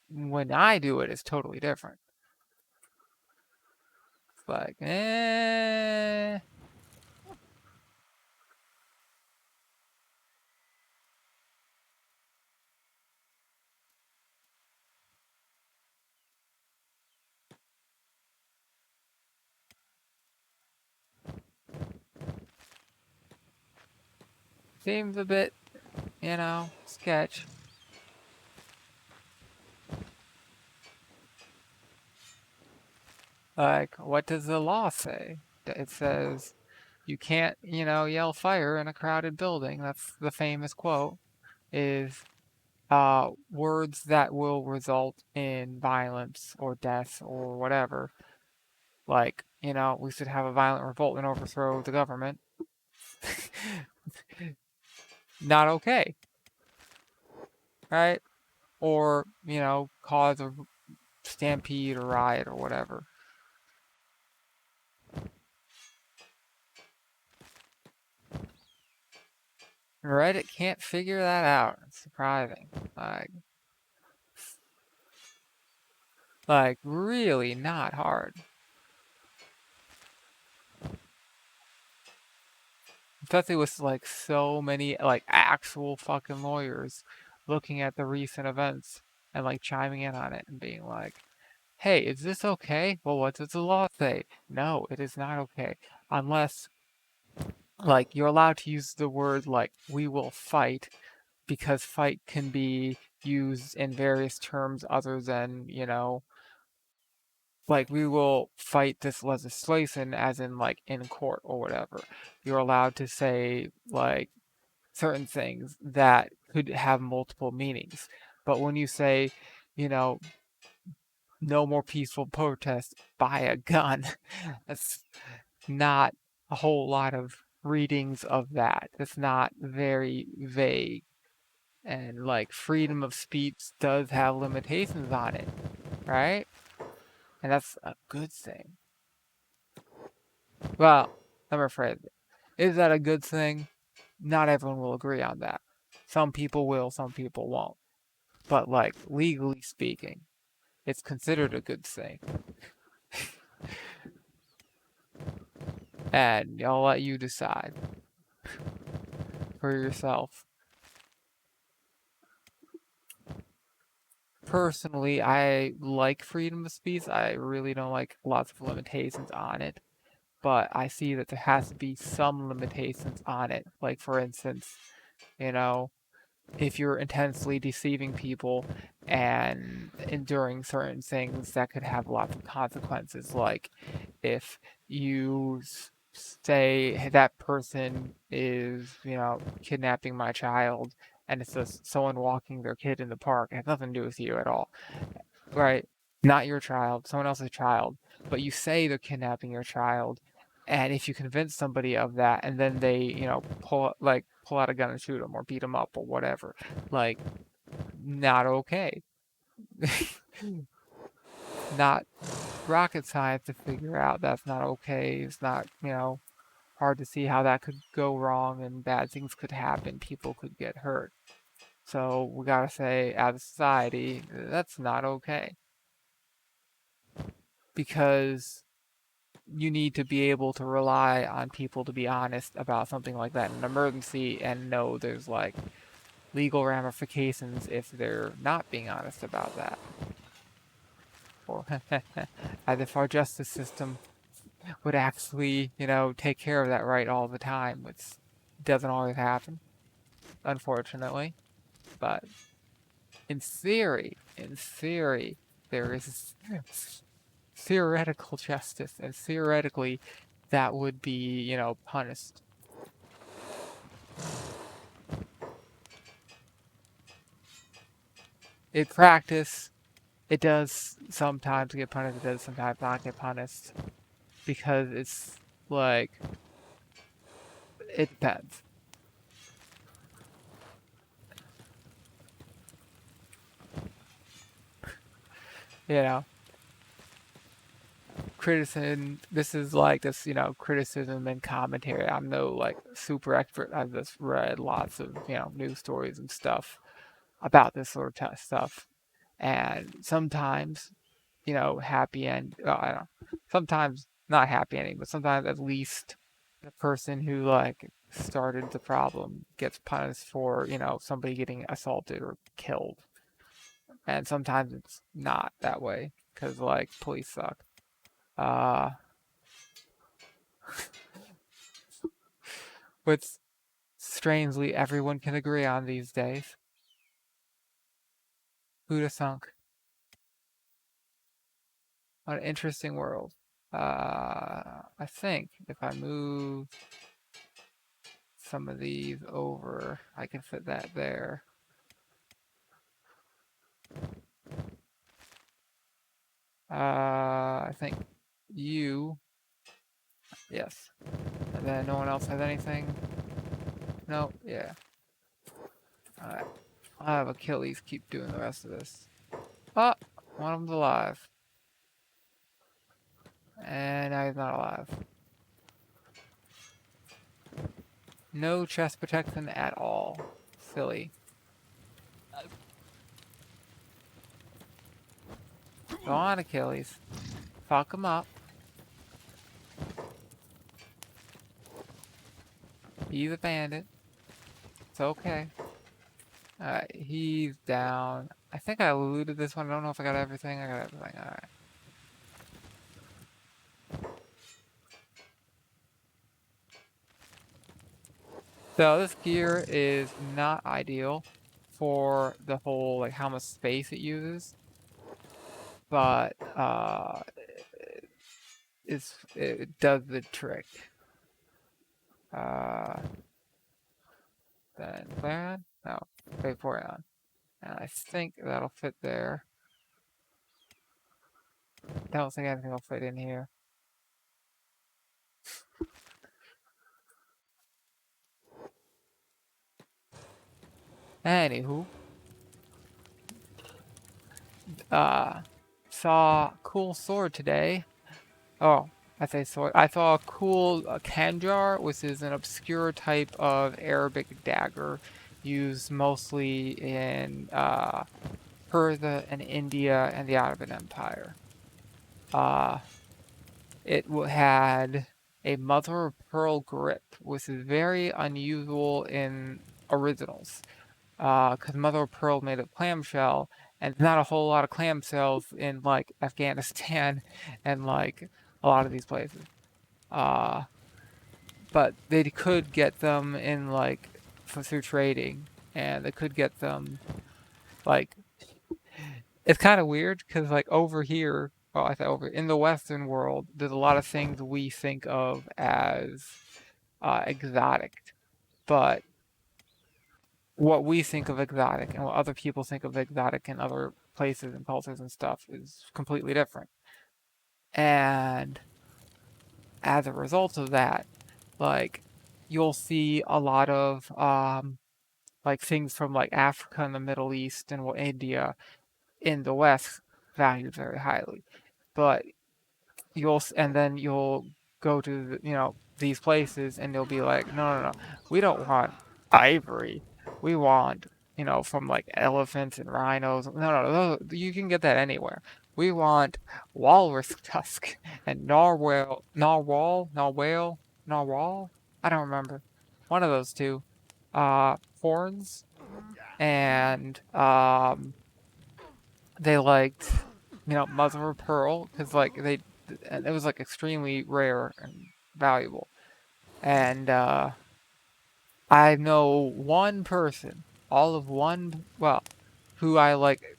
when I do it, it's totally different. It's like, seems a bit, sketch. Like, what does the law say? It says you can't, yell fire in a crowded building. That's the famous quote, is words that will result in violence or death or whatever. Like, we should have a violent revolt and overthrow the government. Not okay, right? Or, cause a stampede or riot or whatever. Reddit can't figure that out. It's surprising. Like really not hard. Especially with like so many like actual fucking lawyers looking at the recent events and like chiming in on it and being like, hey, is this okay? Well, what does the law say? No, it is not okay. Unless like you're allowed to use the word like we will fight because fight can be used in various terms other than, like we will fight this legislation as in like in court or whatever. You're allowed to say like certain things that could have multiple meanings. But when you say, you know, no more peaceful protest, buy a gun, that's not a whole lot of readings of that. It's not very vague. And like freedom of speech does have limitations on it, right? And that's a good thing. Well, let me rephrase it. Is that a good thing? Not everyone will agree on that. Some people will, some people won't. But like legally speaking, it's considered a good thing. And I'll let you decide for yourself. Personally, I like freedom of speech. I really don't like lots of limitations on it. But I see that there has to be some limitations on it. Like, for instance, you know, if you're intensely deceiving people and enduring certain things that could have lots of consequences, like if you say "Hey, that person is, kidnapping my child, and it's just someone walking their kid in the park, it has nothing to do with you at all, right? Not your child, someone else's child, but you say they're kidnapping your child, and if you convince somebody of that, and then they, pull out a gun and shoot them or beat them up or whatever, like, not okay. Not rocket science to figure out that's not okay. It's not, hard to see how that could go wrong and bad things could happen. People could get hurt. So we gotta say, as a society, that's not okay. Because you need to be able to rely on people to be honest about something like that in an emergency and know there's like legal ramifications if they're not being honest about that. Or as if our justice system would actually, take care of that right all the time, which doesn't always happen, unfortunately. But in theory, there is theoretical justice, and theoretically, that would be, punished. In practice, it does sometimes get punished, it does sometimes not get punished, because it's like, it depends. You know, criticism, this is like this, criticism and commentary. I'm no like super expert. I've just read lots of, news stories and stuff about this sort of stuff. And sometimes, happy end, I don't know, sometimes not happy ending, but sometimes at least the person who like started the problem gets punished for, somebody getting assaulted or killed. And sometimes it's not that way because like police suck. Uh, which strangely everyone can agree on these days. Who'da thunk? What an interesting world. I think if I move some of these over, I can fit that there. I think you, yes. And then no one else has anything? No, yeah. Alright. I'll have Achilles keep doing the rest of this. Oh, one of them's alive. And now he's not alive. No chest protection at all. Silly. Go on, Achilles. Fuck him up. He's a bandit. It's okay. Alright, he's down. I think I looted this one. I don't know if I got everything. I got everything. Alright. So this gear is not ideal for the whole, like, how much space it uses. But, it does the trick. Then Clarion? No, Vaporeon. And I think that'll fit there. Don't think anything will fit in here. Anywho, saw a cool sword today. Oh, I say sword. I saw a cool kanjar, which is an obscure type of Arabic dagger used mostly in Persia and India and the Ottoman Empire. It had a mother of pearl grip, which is very unusual in originals. Because mother of pearl made of clamshell, and not a whole lot of clamshells in like Afghanistan and like a lot of these places. Uh, but they could get them in like through trading, and they could get them like it's kind of weird because like over here, well, I say over in the Western world, there's a lot of things we think of as exotic, but what we think of exotic and what other people think of exotic in other places and cultures and stuff is completely different. And as a result of that, like you'll see a lot of like things from like Africa and the Middle East and India in the West valued very highly. But and then you'll go to these places and they'll be like, no, no, no, we don't want ivory, we want you know, from like elephants and rhinos. No, you can get that anywhere. We want walrus tusk and narwhal. I don't remember. One of those two. Horns and they liked, you know, mother of pearl because like and it was like extremely rare and valuable. And I know one person, well, who I like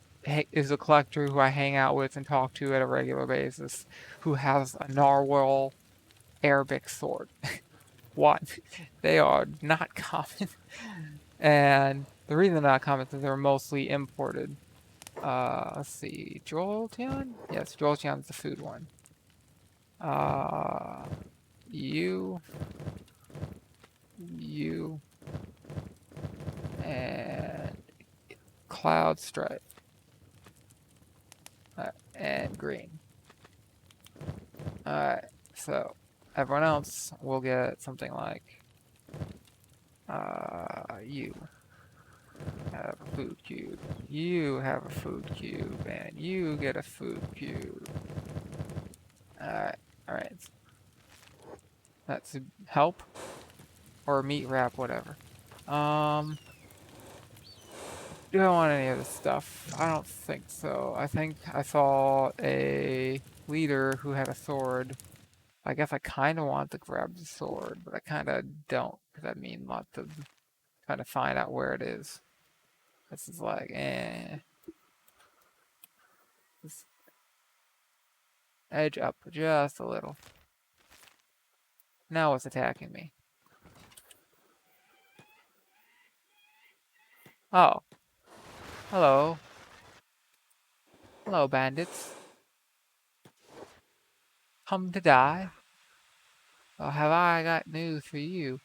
is a collector who I hang out with and talk to at a regular basis, who has a narwhal Arabic sword. One, they are not common, and the reason they're not common is they're mostly imported. Let's see, Jolteon? Yes, Jolteon's the food one. Uh, you, you, and Cloud Stripe. And green. Alright, so everyone else will get something like, you have a food cube, you have a food cube, and you get a food cube. Alright. That's help, or meat wrap, whatever. Do I want any of this stuff? I don't think so. I think I saw a leader who had a sword. I guess I kind of want to grab the sword, but I kind of don't, because I mean lots of trying to find out where it is. This is like, just edge up just a little. Now it's attacking me. Oh, hello. Hello, bandits. Come to die? Well, have I got news for you.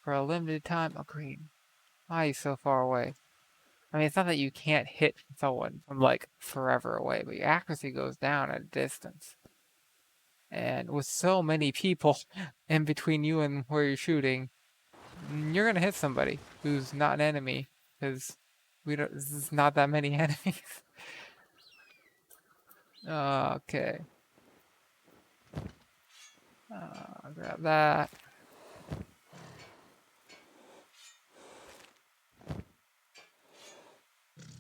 For a limited time, oh green. Why are you so far away? I mean, it's not that you can't hit someone from like forever away, but your accuracy goes down at a distance. And with so many people in between you and where you're shooting, you're gonna hit somebody who's not an enemy, because this is not that many enemies. Okay. Grab that.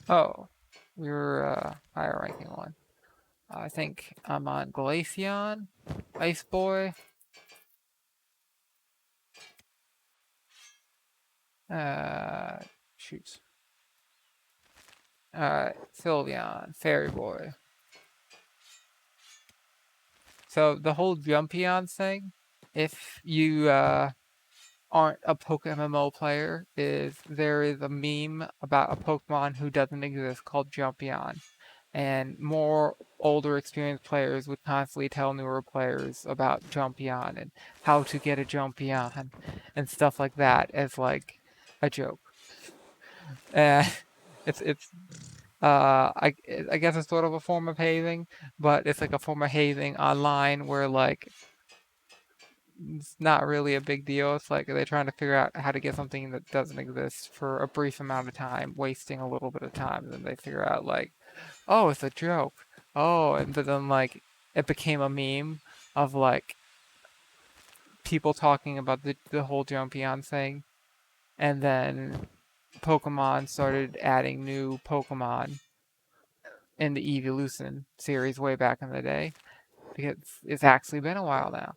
Oh, you're higher ranking one. I think I'm on Glaceon, Ice Boy. Shoot. Alright, Sylveon, Fairy Boy. So the whole Jumpion thing, if you aren't a PokeMMO player, there is a meme about a Pokemon who doesn't exist called Jumpion. And more older experienced players would constantly tell newer players about Jumpion and how to get a Jumpion and stuff like that as like a joke. It's I guess it's sort of a form of hazing, but it's like a form of hazing online where like it's not really a big deal. It's like they're trying to figure out how to get something that doesn't exist for a brief amount of time, wasting a little bit of time, and then they figure out like, oh, it's a joke. Oh, and but then like it became a meme of like people talking about the whole Jumpion thing, and then Pokemon started adding new Pokemon in the Evolution series way back in the day, because it's actually been a while now.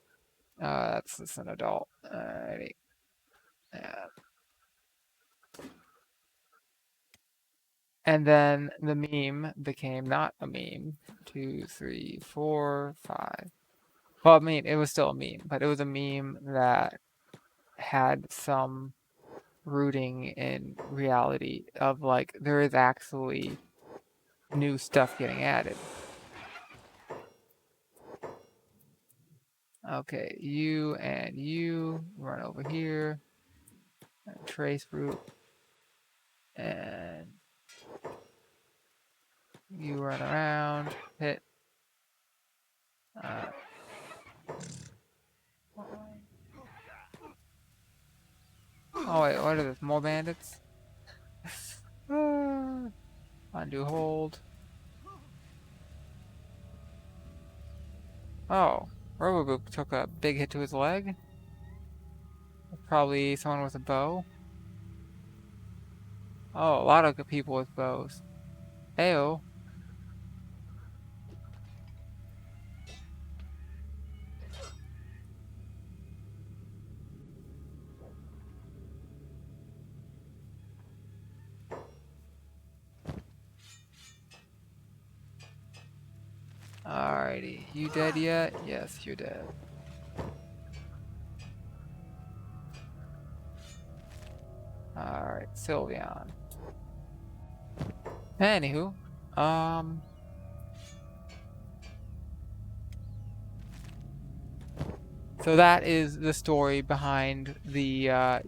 That's just an adult. Alrighty. Yeah. And then the meme became not a meme. 2, 3, 4, 5. Well, I mean, it was still a meme, but it was a meme that had some rooting in reality of like there is actually new stuff getting added. Okay, you and you run over here. Trace route. And you run around, hit. Uh, oh wait, what are this? More bandits? Undo hold. Oh, Roboboop took a big hit to his leg. Probably someone with a bow. Oh, a lot of good people with bows. Ayo. Alrighty, you dead yet? Yes, you're dead. Alright, Sylveon. Anywho, so that is the story behind the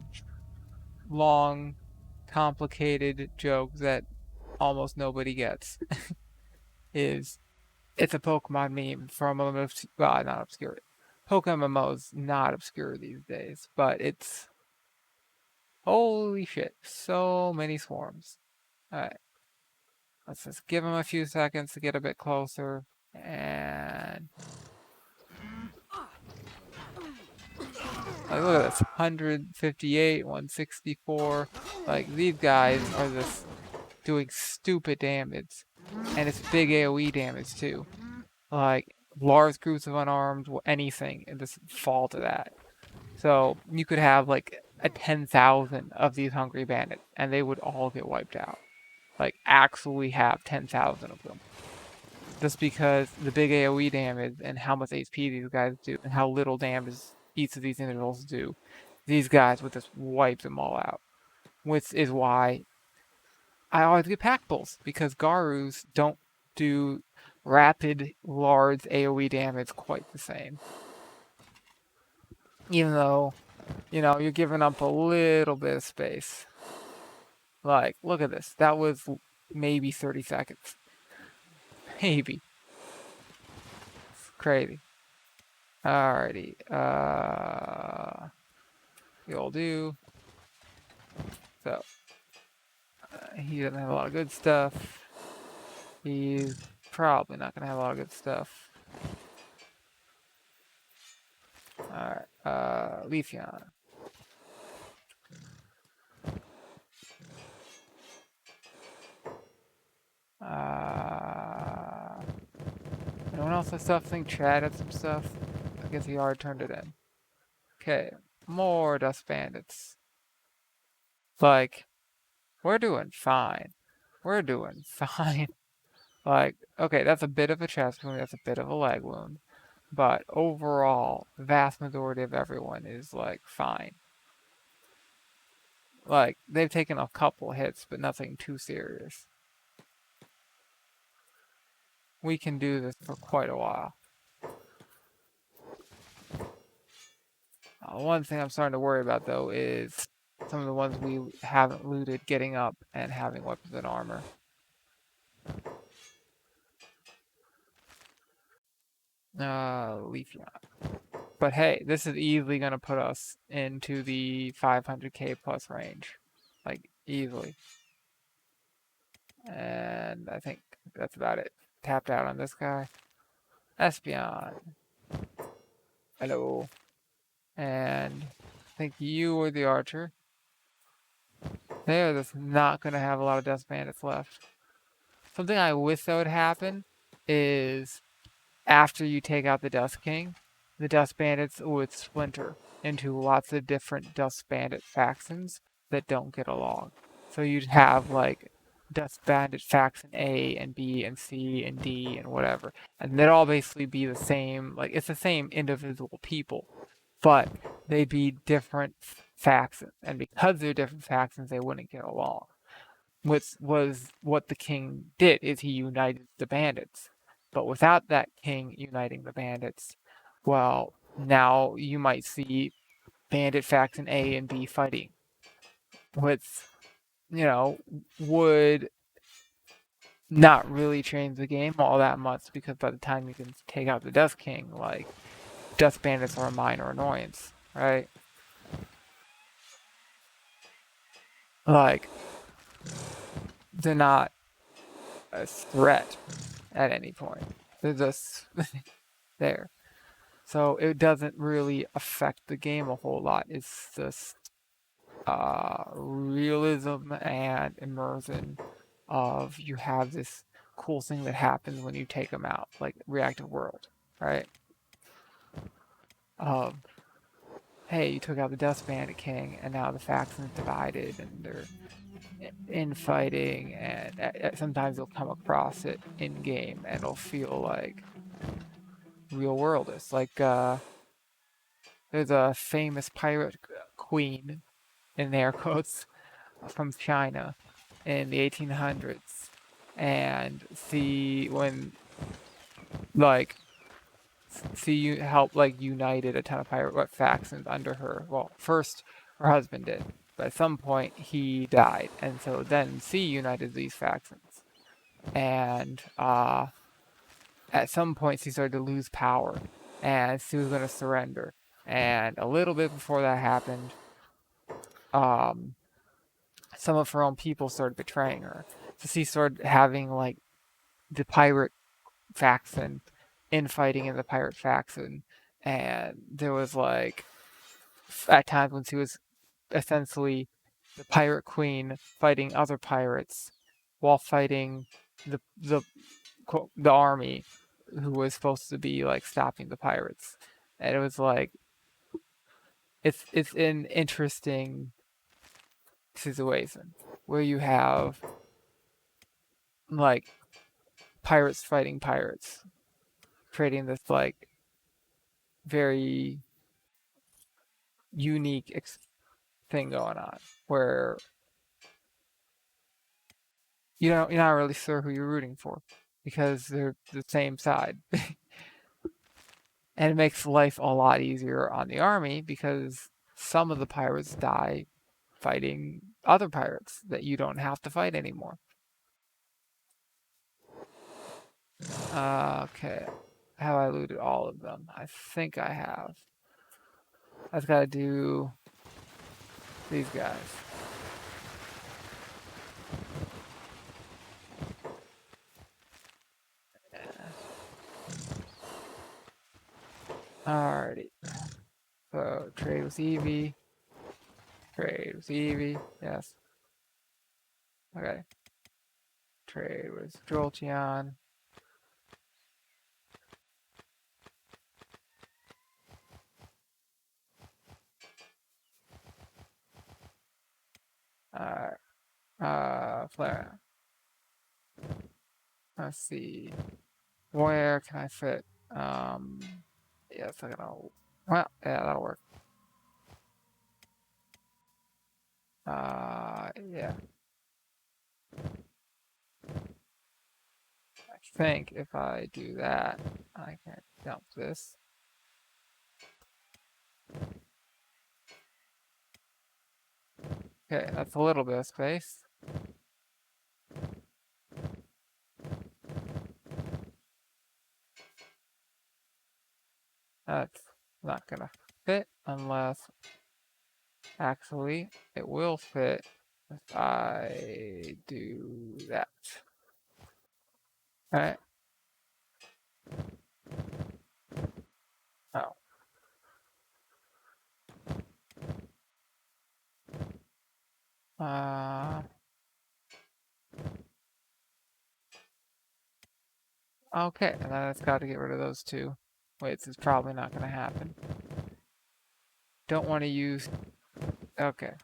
long, complicated joke that almost nobody gets. Is it's a Pokemon meme from a well, not obscure. Pokemon MMO is not obscure these days, but it's holy shit, so many swarms. Alright, let's just give them a few seconds to get a bit closer, and like, look at this, 158, 164. Like, these guys are just doing stupid damage, and it's big AoE damage too. Like, large groups of unarmed, anything, and just fall to that. So you could have like a 10,000 of these hungry bandits, and they would all get wiped out. Like, actually have 10,000 of them. Just because the big AoE damage and how much HP these guys do, and how little damage each of these individuals do, these guys would just wipe them all out. Which is why I always get pack pulls, because Garus don't do rapid, large AoE damage quite the same. Even though, you know, you're giving up a little bit of space. Like, look at this. That was maybe 30 seconds. Maybe. It's crazy. Alrighty. You'll do. So, he doesn't have a lot of good stuff. He's probably not going to have a lot of good stuff. Alright, Leafeon. Anyone else have stuff? I think Chad had some stuff. I guess he already turned it in. Okay, more dust bandits. Like, we're doing fine. We're doing fine. Like, okay, that's a bit of a chest wound, that's a bit of a leg wound. But overall, the vast majority of everyone is, like, fine. Like, they've taken a couple hits, but nothing too serious. We can do this for quite a while. One thing I'm starting to worry about, though, is some of the ones we haven't looted getting up and having weapons and armor. Leafeon. But hey, this is easily going to put us into the 500k plus range. Like, easily. And I think that's about it. Tapped out on this guy. Espeon. Hello. And I think you were the archer. They're just not going to have a lot of dust bandits left. Something I wish that would happen is after you take out the Dust King, the Dust Bandits would splinter into lots of different Dust Bandit factions that don't get along. So you'd have like Dust Bandit faction A and B and C and D and whatever. And they'd all basically be the same, like it's the same individual people, but they'd be different factions. And because they're different factions, they wouldn't get along. Which was what the king did, is he united the bandits. But without that king uniting the bandits, well, now you might see bandit faction A and B fighting, which, you know, would not really change the game all that much, because by the time you can take out the Dust King, like, Dust Bandits are a minor annoyance, right? Like, they're not a threat at any point. They're just there. So it doesn't really affect the game a whole lot. It's just realism and immersion of you have this cool thing that happens when you take them out, like reactive world, right? Um, hey, you took out the Dust Bandit King, and now the faction's divided, and they're infighting, and sometimes you'll come across it in game, and it'll feel like real world is. Like there's a famous pirate queen in air quotes from China in the 1800s, and see when like see you help like united a ton of pirate factions under her. Well, first her husband did, but at some point he died, and so then C united these factions, and at some point she started to lose power, and she was going to surrender. And a little bit before that happened, um, some of her own people started betraying her. So she started having like the pirate faction infighting in the pirate faction, and there was like at times when she was essentially the pirate queen fighting other pirates while fighting the army who was supposed to be like stopping the pirates. And it was like it's an interesting situation where you have like pirates fighting pirates, creating this like very unique thing going on where you're not really sure who you're rooting for because they're the same side. And it makes life a lot easier on the army because some of the pirates die fighting other pirates that you don't have to fight anymore. Okay. Have I looted all of them? I think I have. I just gotta do these guys. Alrighty. So trade with Eevee. Trade with Eevee. Yes. Okay. Trade with Jolteon. Alright. Flare. Let's see. Where can I fit? Yes, I gotta. Well, yeah, that'll work. Yeah. I think if I do that, I can dump this. Okay, that's a little bit of space. That's not gonna fit unless actually it will fit if I do that. Alright. Oh. Okay, and then it's got to get rid of those two. Wait, this is probably not going to happen. Don't want to use... Okay.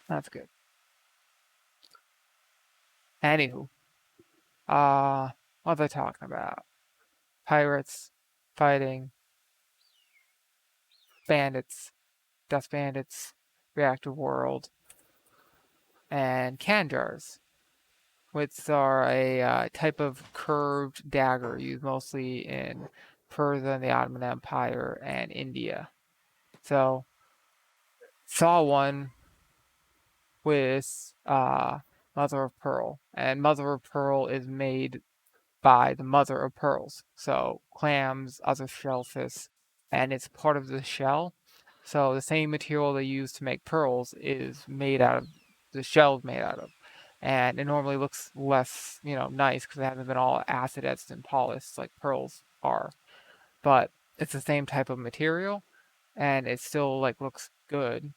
That's good. Anywho. What was I talking about? Pirates, fighting, bandits, dust bandits, reactive world, and can jars, which are a type of curved dagger used mostly in Persia and the Ottoman Empire and India. So, saw one with mother of pearl, and mother of pearl is made by the mother of pearls. So clams, other shellfish, and it's part of the shell. So the same material they use to make pearls is made out of the shell's made out of. And it normally looks less, nice because it hasn't been all acid etched and polished like pearls are. But it's the same type of material and it still like looks good.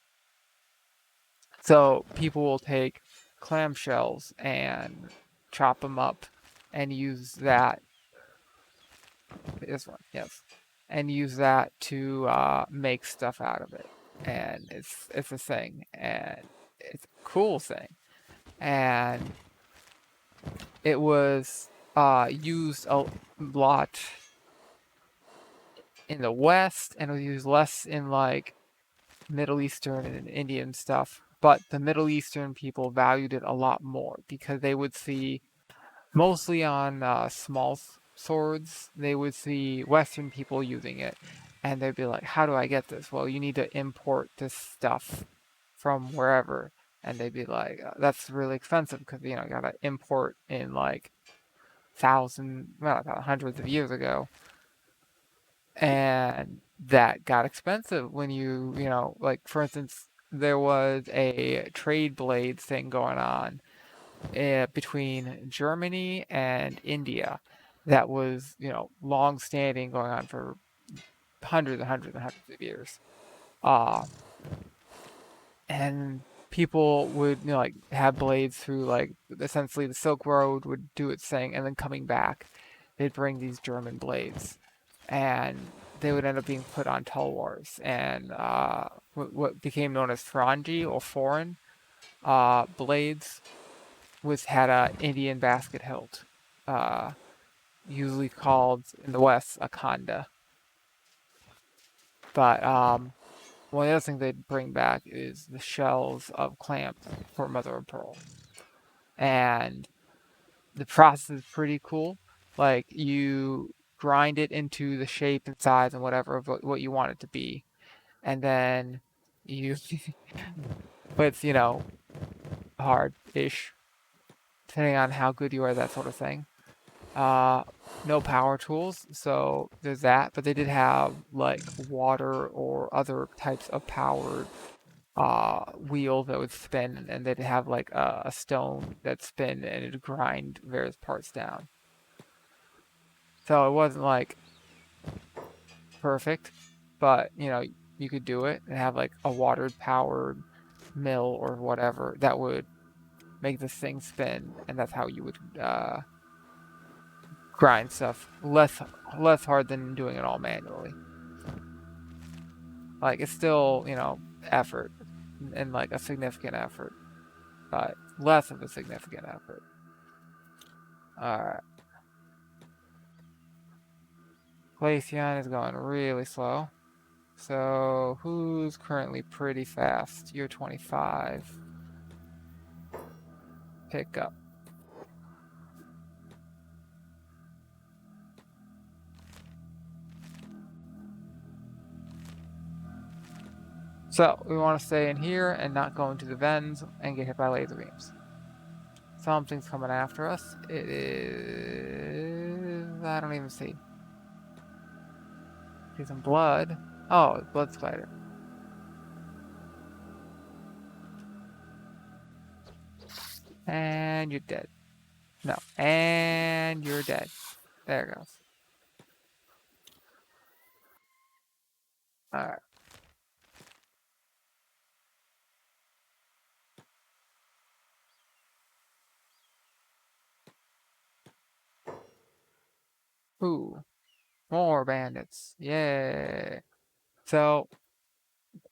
So people will take clamshells and chop them up and use that. This one, yes, and use that to make stuff out of it. And it's a thing, and it's a cool thing. And it was used a lot in the West, and it was used less in like Middle Eastern and Indian stuff. But the Middle Eastern people valued it a lot more because they would see, mostly on small swords, they would see Western people using it, and they'd be like, "How do I get this?" Well, you need to import this stuff from wherever, and they'd be like, "That's really expensive because you gotta import in like hundreds of years ago." And that got expensive when like for instance, there was a trade blade thing going on between Germany and India that was, long standing, going on for hundreds and hundreds and hundreds of years. Uh, and people would, like have blades through like essentially the Silk Road would do its thing, and then coming back, they'd bring these German blades, and they would end up being put on tulwars, and what became known as frangi or foreign blades was had a Indian basket hilt, uh, usually called in the West a kanda. But one of the other things they'd bring back is the shells of clams for mother of pearl, and the process is pretty cool. Like you grind it into the shape and size and whatever of what you want it to be, and then you, but it's hard-ish depending on how good you are at that sort of thing. Uh, no power tools, so there's that. But they did have like water or other types of powered wheel that would spin, and they'd have like a stone that spin and it'd grind various parts down. So it wasn't like perfect, but you could do it and have like a watered powered mill or whatever that would make this thing spin, and that's how you would grind stuff less hard than doing it all manually. Like it's still, effort and like a significant effort, but less of a significant effort. Alright. Glaceon is going really slow. So who's currently pretty fast? You're 25. Pick up. So we want to stay in here and not go into the vents and get hit by laser beams. Something's coming after us. It is... I don't even see. See some blood. Oh, blood spider. And you're dead. No. And you're dead. There it goes. Alright. Ooh. More bandits. Yay. So,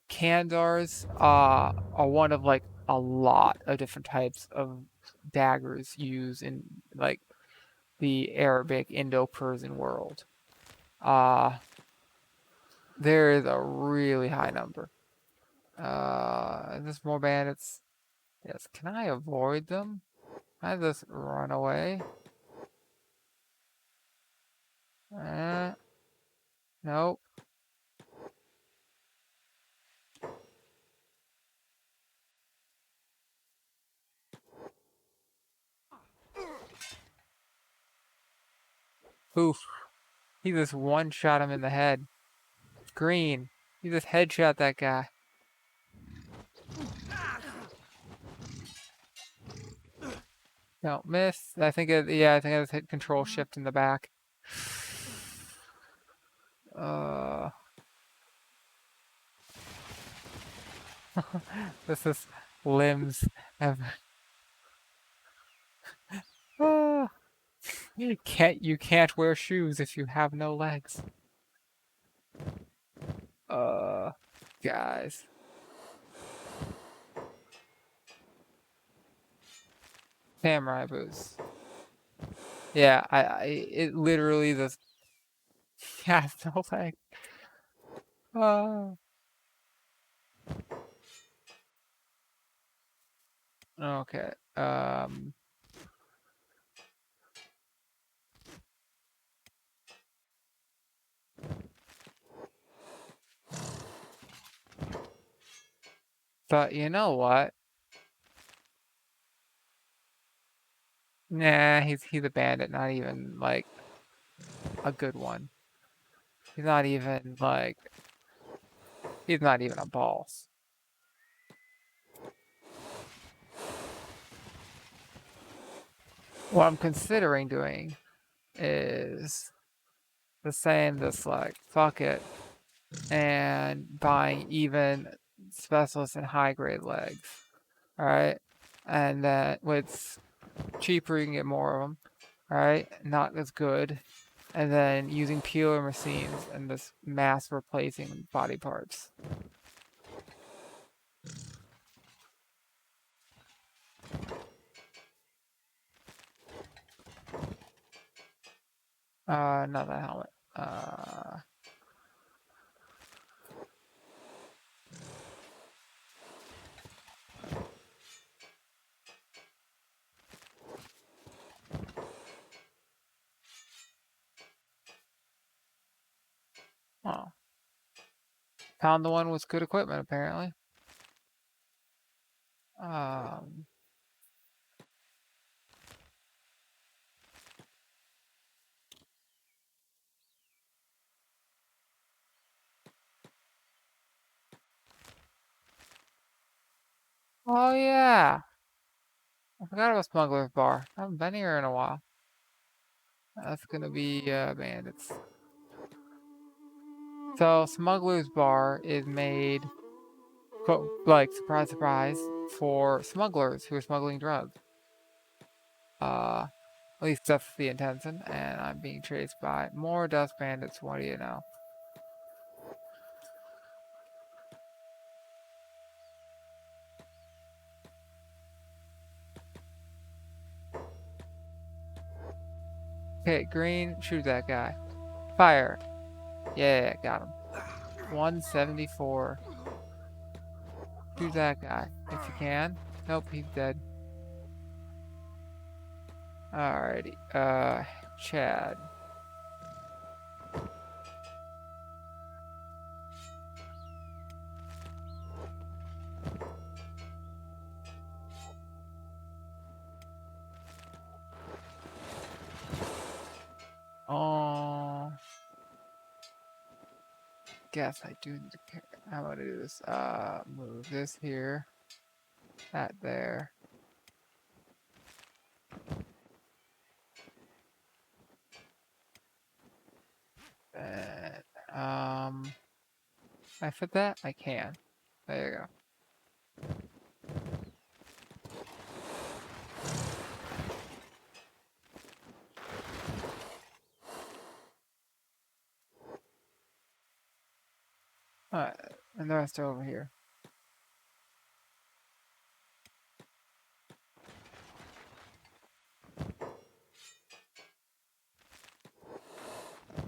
Kandars are one of like a lot of different types of daggers used in like the Arabic Indo-Persian world. Uh, there is a really high number. Is this more bandits? Yes. Can I avoid them? Can I just run away? Uh, nope. Oof. He just one-shot him in the head. Green. You just headshot that guy. Don't miss. I think I just hit Control Shift in the back. This is limbs. You can't wear shoes if you have no legs. Guys. Samurai boots. Yeah, it literally just has no leg. Okay. But you know what? Nah, he's a bandit, not even like a good one. He's not even a boss. What I'm considering doing is just saying this like fuck it and buying even specialist and high grade legs. Alright? And then with cheaper you can get more of them. Alright? Not as good. And then using peeler machines and this mass replacing body parts. Not that helmet. Oh. Found the one with good equipment, apparently. Oh yeah! I forgot about Smuggler's Bar. I haven't been here in a while. That's gonna be bandits. So Smuggler's Bar is made, like surprise, surprise, for smugglers who are smuggling drugs. At least that's the intention, and I'm being chased by more dust bandits. What do you know? Okay, green, shoot that guy. Fire. Yeah, got him. 174. Shoot that guy if you can. Nope, he's dead. Alrighty. Chad. Oh. Guess I do need to carry. How about I do this? Move this here. That there. And, I fit that? I can. There you go. Alright, and the rest are over here.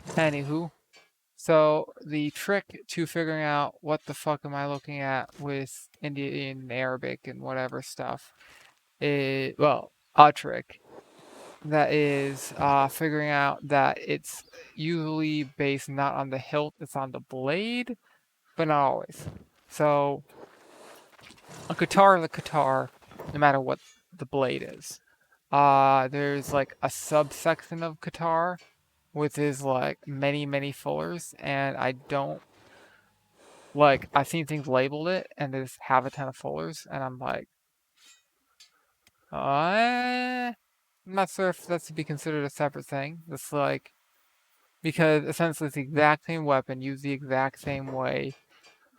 Anywho, so the trick to figuring out what the fuck am I looking at with Indian, Arabic, and whatever stuff is, well, a trick that is figuring out that it's usually based not on the hilt, it's on the blade, but not always. So a guitar is a guitar, no matter what the blade is. There's like a subsection of guitar with his like many fullers, and I don't Like, I've seen things labeled it, and they just have a ton of fullers, and I'm like, I'm not sure if that's to be considered a separate thing. It's like, because essentially it's the exact same weapon, used the exact same way.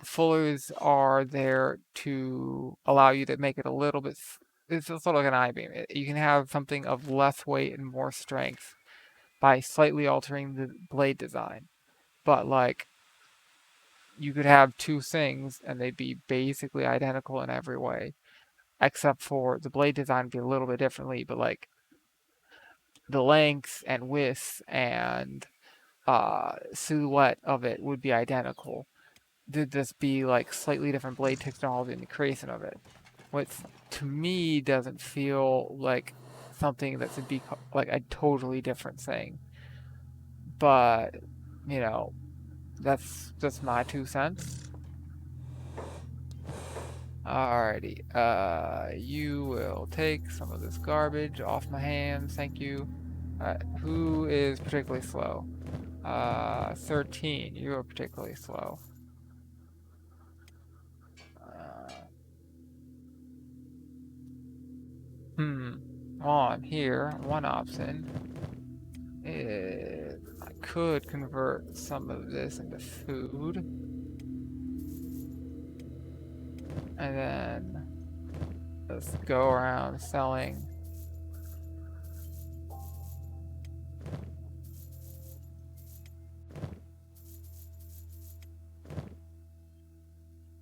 The fullers are there to allow you to make it a little bit. It's sort of like an I-beam. You can have something of less weight and more strength by slightly altering the blade design. But like, you could have two things and they'd be basically identical in every way, except for the blade design would be a little bit differently. But like, the length and width and silhouette of it would be identical. There'd just be like slightly different blade technology in the creation of it, which to me doesn't feel like something that's like a totally different thing. But you know, that's just my 2 cents. Alrighty, you will take some of this garbage off my hands, thank you. Alright, who is particularly slow? 13, you are particularly slow. On here, one option is I could convert some of this into food. And then let's go around selling.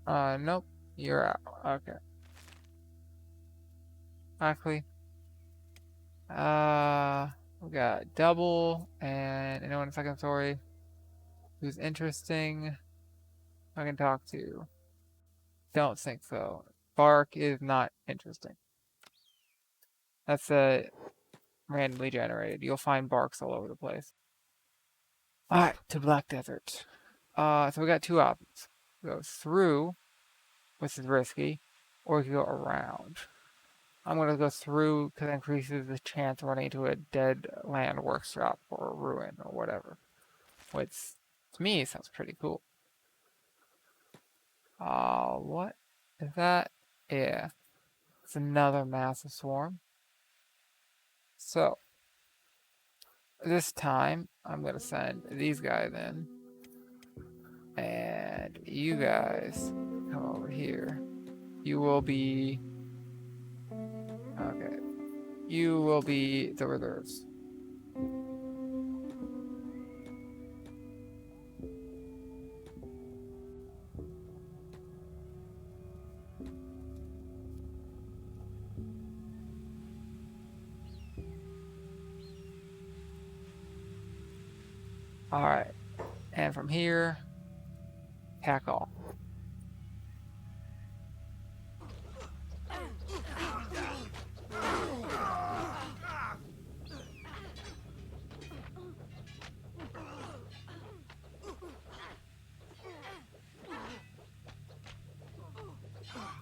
Nope, you're out. Okay. Actually, we got double and anyone in a second story who's interesting I can talk to. Don't think so. Bark is not interesting. That's randomly generated. You'll find barks all over the place. Alright, to Black Desert. So we got two options. Go through, which is risky, or we can go around. I'm gonna go through because it increases the chance of running into a dead land workshop or a ruin or whatever. Which, to me, sounds pretty cool. What is that? Yeah. It's another massive swarm. So, this time, I'm gonna send these guys in. And you guys come over here. You will be... Okay. You will be the reserves. Alright. And from here, tack off.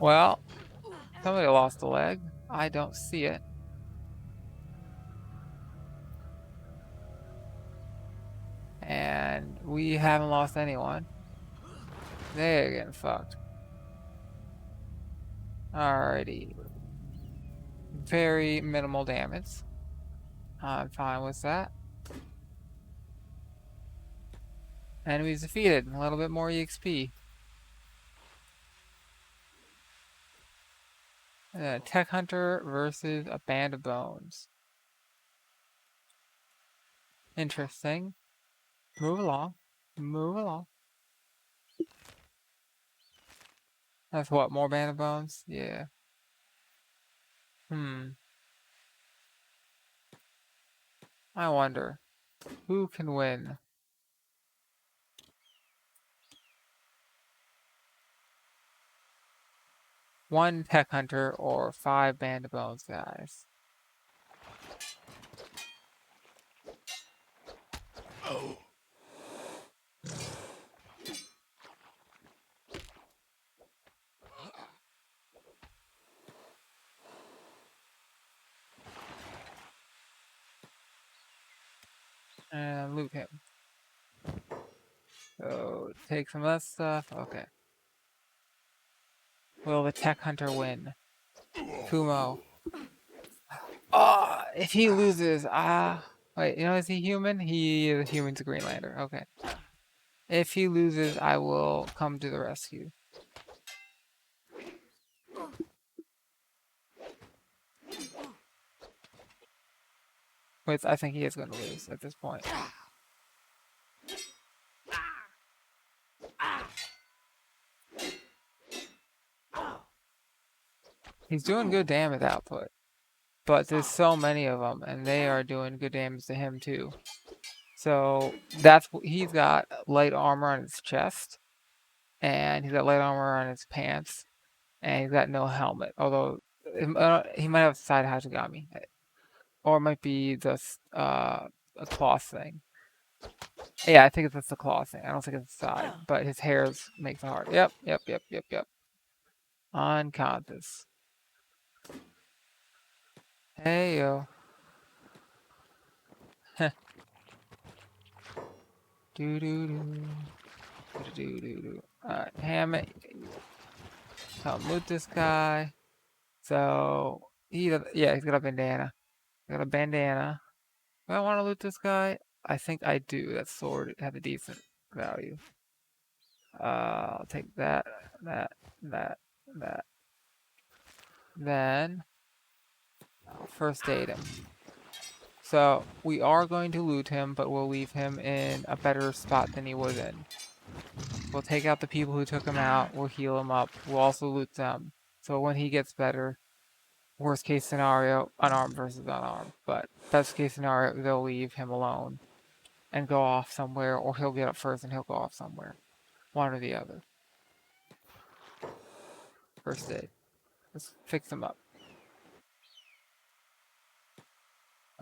Well, somebody lost a leg. I don't see it. And we haven't lost anyone. They're getting fucked. Alrighty. Very minimal damage. I'm fine with that. Enemies defeated. A little bit more EXP. Tech Hunter versus a Band of Bones. Interesting. Move along. Move along. That's what, more Band of Bones? Yeah. I wonder, who can win? One Tech Hunter or 5 Band of Bones guys? And loot him. So, take some of that stuff. Okay. Will the tech hunter win? Fumo. Oh, if he loses, wait, is he human? He is a human's a Greenlander. Okay. If he loses, I will come to the rescue. Wait, I think he is going to lose at this point. He's doing good damage output, but there's so many of them, and they are doing good damage to him too. So he's got light armor on his chest, and he's got light armor on his pants, and he's got no helmet. Although he might have side Hashigami, or it might be just a cloth thing. Yeah, I think it's just the claw thing. I don't think it's the side, but his hairs makes it hard. Yep. Unconscious. Hey yo. Do do do. Do do do. Alright, ham it. Help loot this guy. So he's got a bandana. Got a bandana. Do I want to loot this guy? I think I do. That sword had a decent value. I'll take that. Then I'll first aid him. So we are going to loot him, but we'll leave him in a better spot than he was in. We'll take out the people who took him out. We'll heal him up. We'll also loot them. So when he gets better, worst case scenario, unarmed versus unarmed. But best case scenario, they'll leave him alone and go off somewhere, or he'll get up first and he'll go off somewhere. One or the other. First aid. Let's fix him up.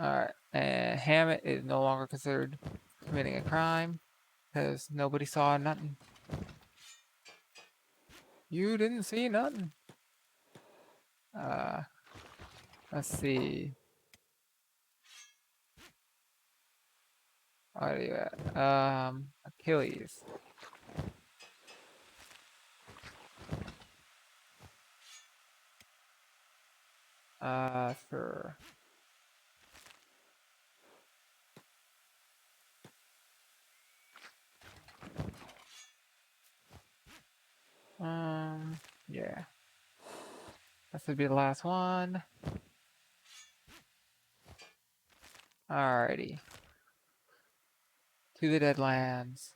Alright, and Hammett is no longer considered committing a crime because nobody saw nothing. You didn't see nothing. Let's see. What are you at? Achilles. Sure. Yeah. This would be the last one. Alrighty. To the deadlands.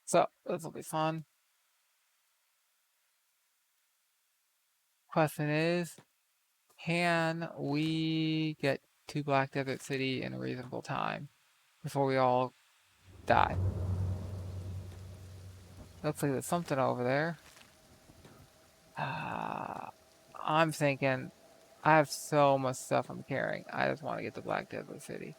So, this will be fun. Question is, can we get to Black Desert City in a reasonable time before we all die? Looks like there's something over there. I'm thinking, I have so much stuff I'm carrying. I just want to get to Black Desert City.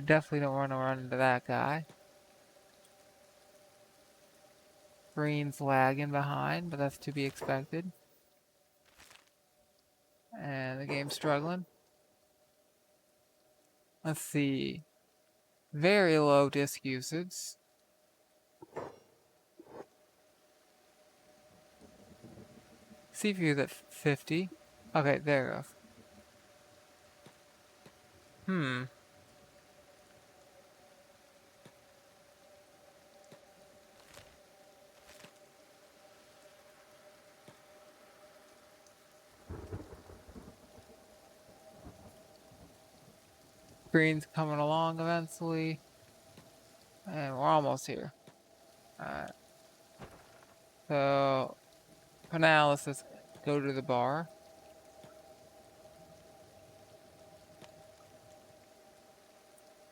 Definitely don't want to run into that guy. Green's lagging behind, but that's to be expected. And the game's struggling. Let's see. Very low disk usage. CPU's at 50. Okay, there it goes. Green's coming along eventually. And we're almost here. Alright. So, for now, let's just go to the bar.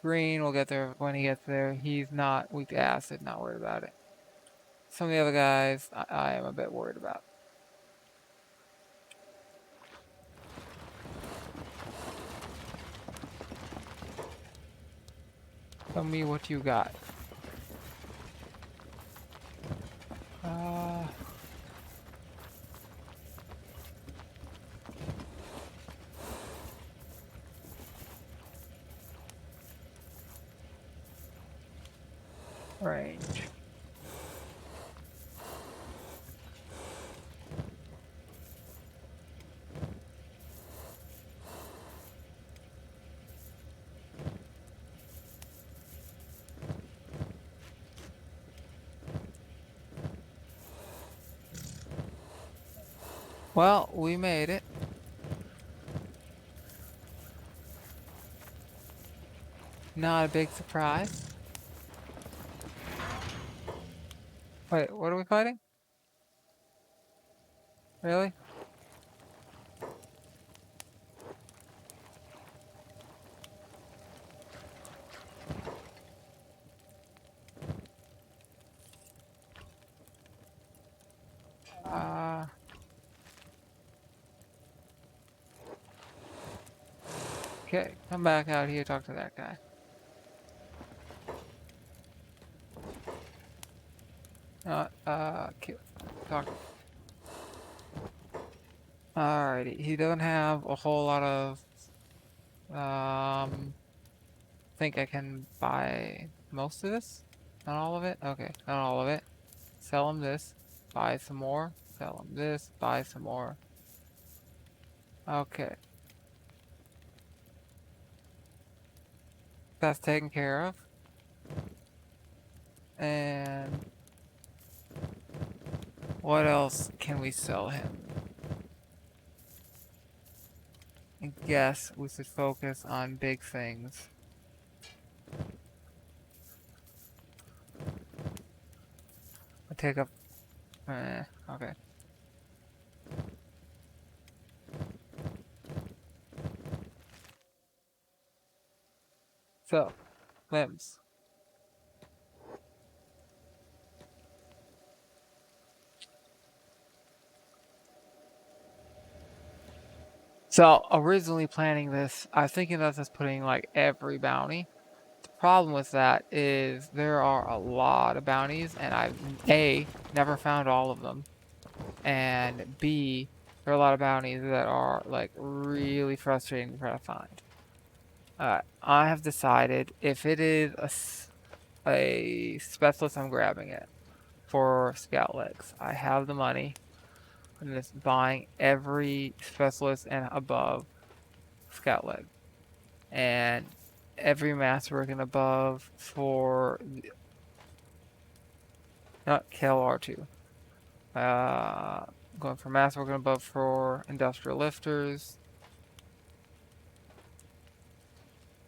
Green will get there when he gets there. He's not weak to acid, not worried about it. Some of the other guys, I am a bit worried about. Tell me what you got. Range. Well, we made it. Not a big surprise. Wait, what are we fighting? Really? Okay, come back out here, talk to that guy. Talk. Alrighty, he doesn't have a whole lot of, think I can buy most of this? Not all of it? Okay, not all of it. Sell him this, buy some more, sell him this, buy some more. Okay. That's taken care of. And what else can we sell him? I guess we should focus on big things. I'll take up. Okay. So, limbs. So, originally planning this, I was thinking of just putting like every bounty. The problem with that is there are a lot of bounties, and I've A, never found all of them, and B, there are a lot of bounties that are like really frustrating to try to find. I have decided if it is a specialist, I'm grabbing it for scout legs. I have the money. I'm just buying every specialist and above scout leg, and every masterwork and above for not KLR2. Going for masterwork and above for industrial lifters,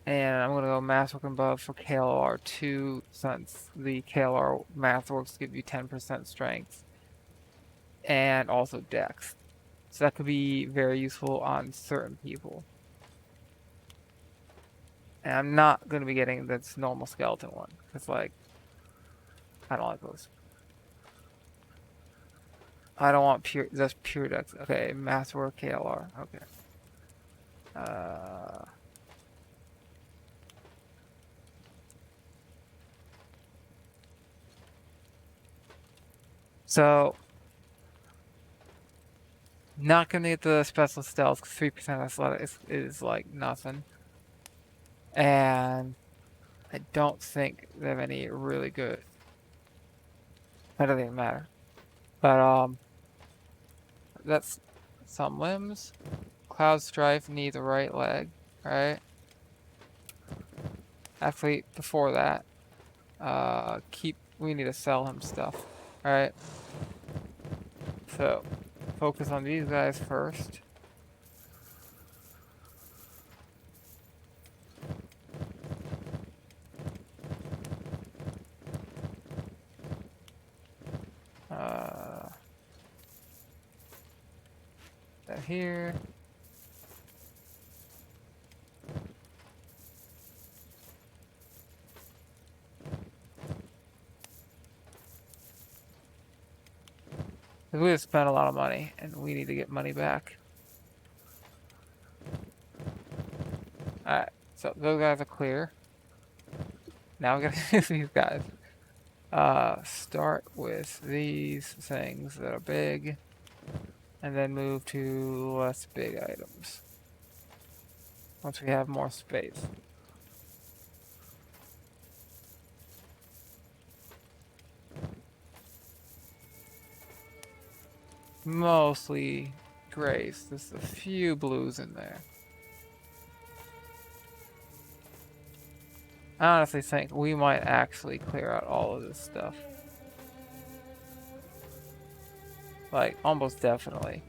and I'm gonna go masterwork and above for KLR2 since the KLR masterworks give you 10% strength and also dex. So that could be very useful on certain people. And I'm not going to be getting this normal skeleton one. Because, like, I don't like those. I don't want just pure dex. Okay, masterwork KLR. Okay. So, not going to get the special stealth because 3% athletic is like nothing. And I don't think they have any really good. That doesn't even matter. But, that's some limbs. Cloud Strife needs a right leg, right? Actually, before that, we need to sell him stuff, alright? So, focus on these guys first. That here. Because we have spent a lot of money, and we need to get money back. Alright, so those guys are clear. Now we gotta use these guys. Start with these things that are big, and then move to less big items once we have more space. Mostly grays. There's a few blues in there. I honestly think we might actually clear out all of this stuff. Like, almost definitely.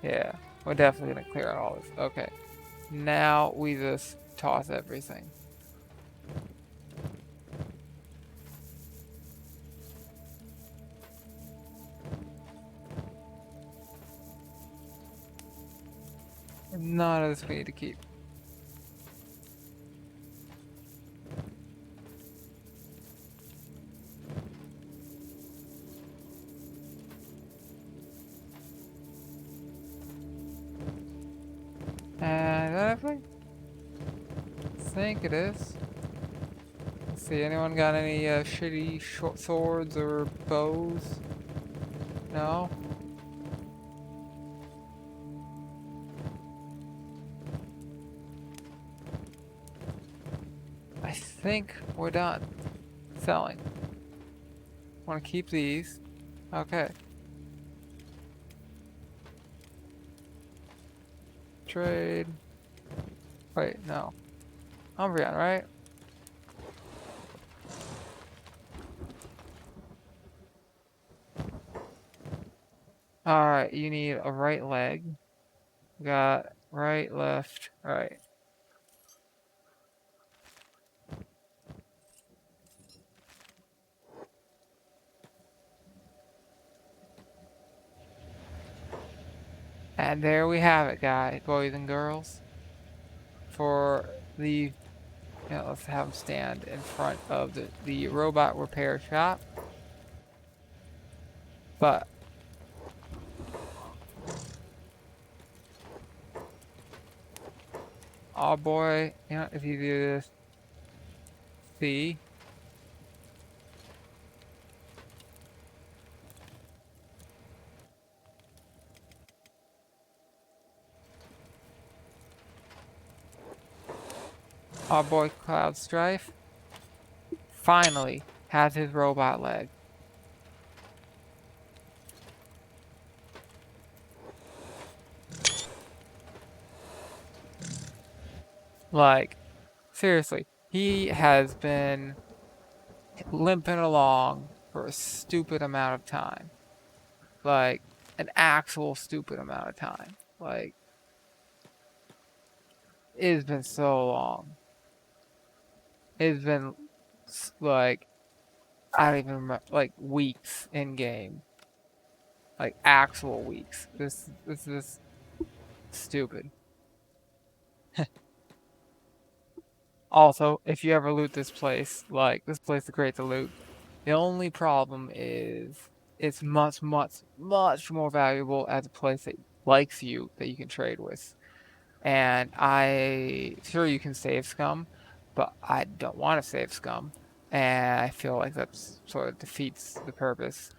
Yeah, we're definitely gonna clear out all this. Okay. Now we just toss everything. None of this we need to keep. And is that everything? I think it is. Let's see, anyone got any shitty short swords or bows? No? I think we're done selling. Want to keep these? Okay. Trade. Wait, no. Umbreon, right? Alright, you need a right leg. Got right, left, right. And there we have it, guys, boys and girls. For the, let's have them stand in front of the robot repair shop. But oh boy, if you do this, see. Our boy Cloud Strife finally has his robot leg. Like, seriously, he has been limping along for a stupid amount of time. Like, an actual stupid amount of time. Like, it's been so long. It's been, like, I don't even remember, like, weeks in game. Like, actual weeks. This is stupid. Also, if you ever loot this place, like, this place is great to loot. The only problem is it's much, much, much more valuable as a place that likes you, that you can trade with. And sure you can save scum, but I don't want to save scum. And I feel like that sort of defeats the purpose.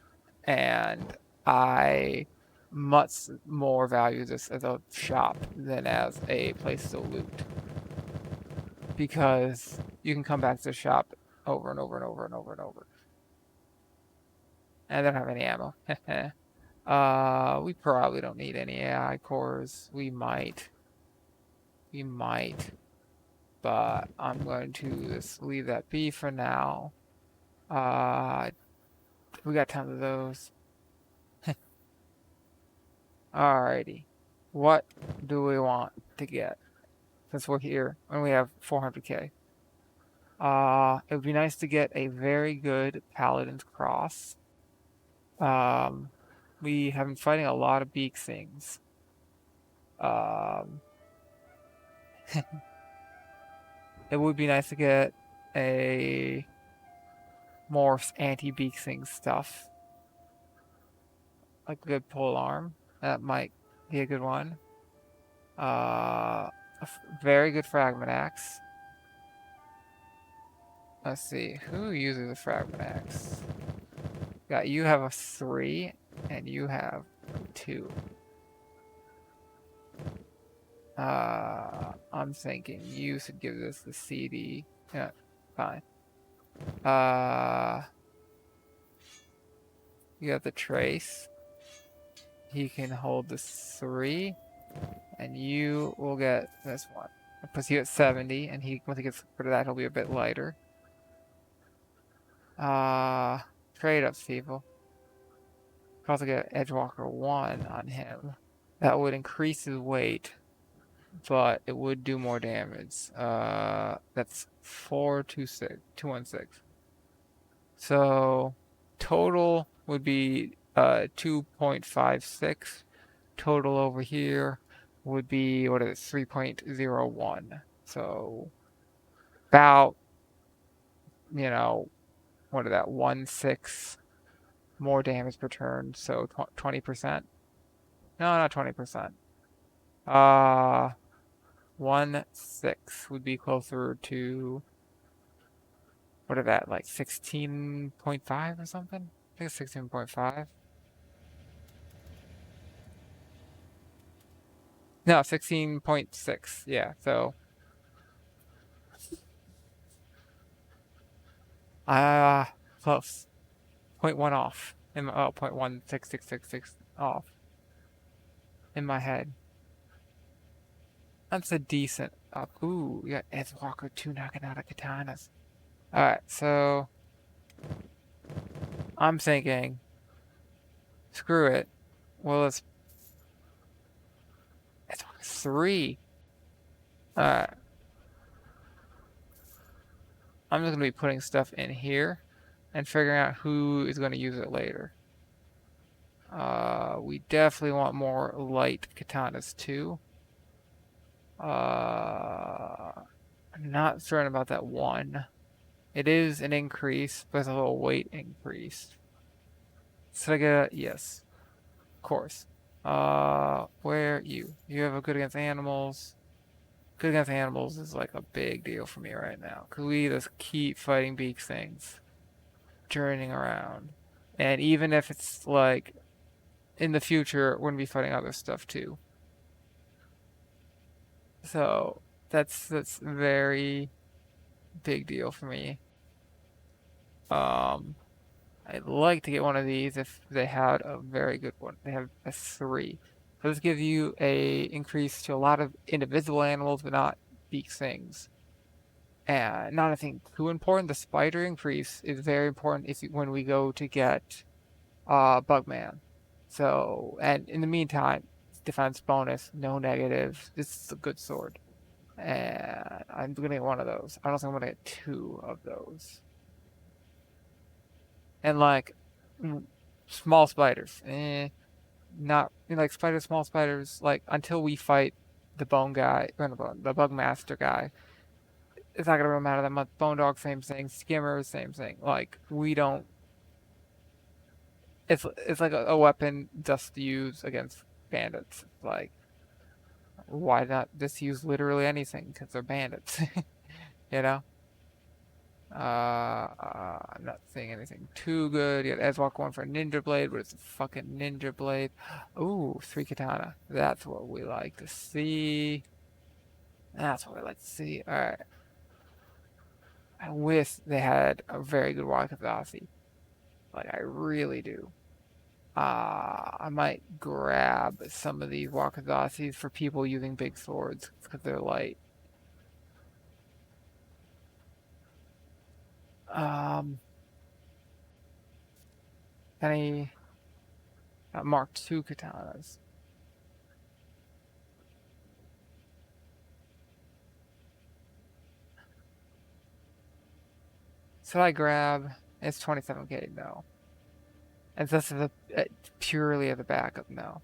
And I much more value this as a shop than as a place to loot. Because you can come back to the shop over and over and over and over and over. And I don't have any ammo. We probably don't need any AI cores. We might. But I'm going to just leave that be for now. We got tons of those. Alrighty. What do we want to get? Since we're here and we have 400k. It would be nice to get a very good Paladin's Cross. We have been fighting a lot of beak things. It would be nice to get a more anti-beak thing stuff. Like a good pole arm. That might be a good one. A very good fragment axe. Let's see, who uses a fragment axe? Got you have a 3, and you have a 2. I'm thinking you should give this the CD. Yeah, fine. You have the trace. He can hold the 3, and you will get this one. Plus you get 70, and once he gets rid of that, he'll be a bit lighter. Trade ups, people. Could also get Edgewalker 1 on him. That would increase his weight, but it would do more damage. That's 216. So total would be 2.56. Total over here would be, what is it, 3.01. So about, you know, what is that, 1/6 more damage per turn, so 20%. No, not 20%. 1/6 would be closer to, what is that, like 16.5 or something? I think it's 16.5. No, 16.6. Yeah, so close. 0.1 off. 0.16666 off in my head. That's a decent up. Ooh, we got Edgewalker 2 knocking out of katanas. Alright, so I'm thinking, screw it. Well, it's 3. Alright. I'm just going to be putting stuff in here and figuring out who is going to use it later. We definitely want more light katanas too. I'm not certain about that 1. It is an increase, but it's a little weight increase. So I get yes, of course. Where you? You have a good against animals. Good against animals is like a big deal for me right now. Cause we just keep fighting beak things, journeying around, and even if it's like in the future, we're gonna be fighting other stuff too. So that's very big deal for me. I'd like to get one of these if they had a very good one. They have a 3. So this gives you a increase to a lot of individual animals, but not beak things. And not anything too important. The spider increase is very important when we go to get Bugman. So, and in the meantime, defense bonus, no negatives. This is a good sword. And I'm gonna get one of those. I don't think I'm gonna get 2 of those. And like small spiders, not like small spiders. Like until we fight the bone guy, the bug master guy, it's not gonna really matter that much. Bone dog, same thing. Skimmer, same thing. Like we don't. It's like a weapon just to use against bandits. Like why not just use literally anything? Because they're bandits, you know. I'm not seeing anything too good yet. Edgewalker 1 for a ninja blade, but it's a fucking ninja blade. Ooh, 3 katana. That's what we like to see. That's what we like to see. Alright. I wish they had a very good Wakazashi. Like, I really do. I might grab some of these Wakazashis for people using big swords, because they're light. Any Mark II katanas. So I grab, it's 27k, no. And this is purely as a backup, no.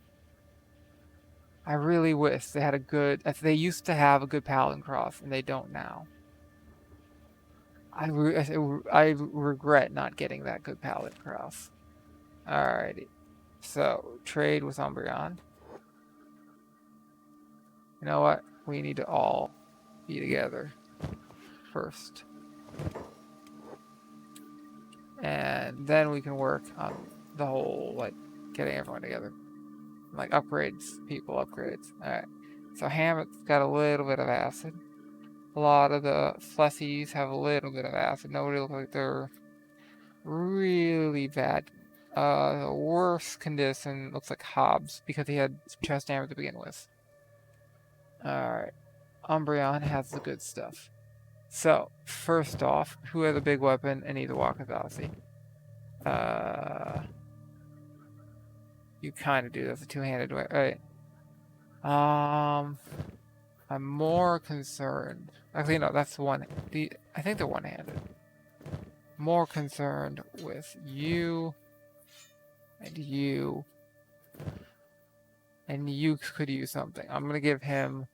I really wish they had a good, if they used to have a good Paladin Cross, and they don't now. I regret not getting that good Paladin Cross. Alrighty. So, trade with Umbreon. You know what? We need to all be together first. And then we can work on the whole, like, getting everyone together. Like, upgrades, people upgrades. Alright. So Hammock's got a little bit of acid. A lot of the flessies have a little bit of acid. Nobody looks like they're really bad. The worst condition looks like Hobbs because he had chest damage to begin with. Alright. Umbreon has the good stuff. So, first off, who has a big weapon and needs a Wakazasi? You kind of do. That's a two-handed way. Alright. I'm more concerned. Actually, no, that's one. I think they're one-handed. More concerned with you and you. And you could use something. I'm gonna give him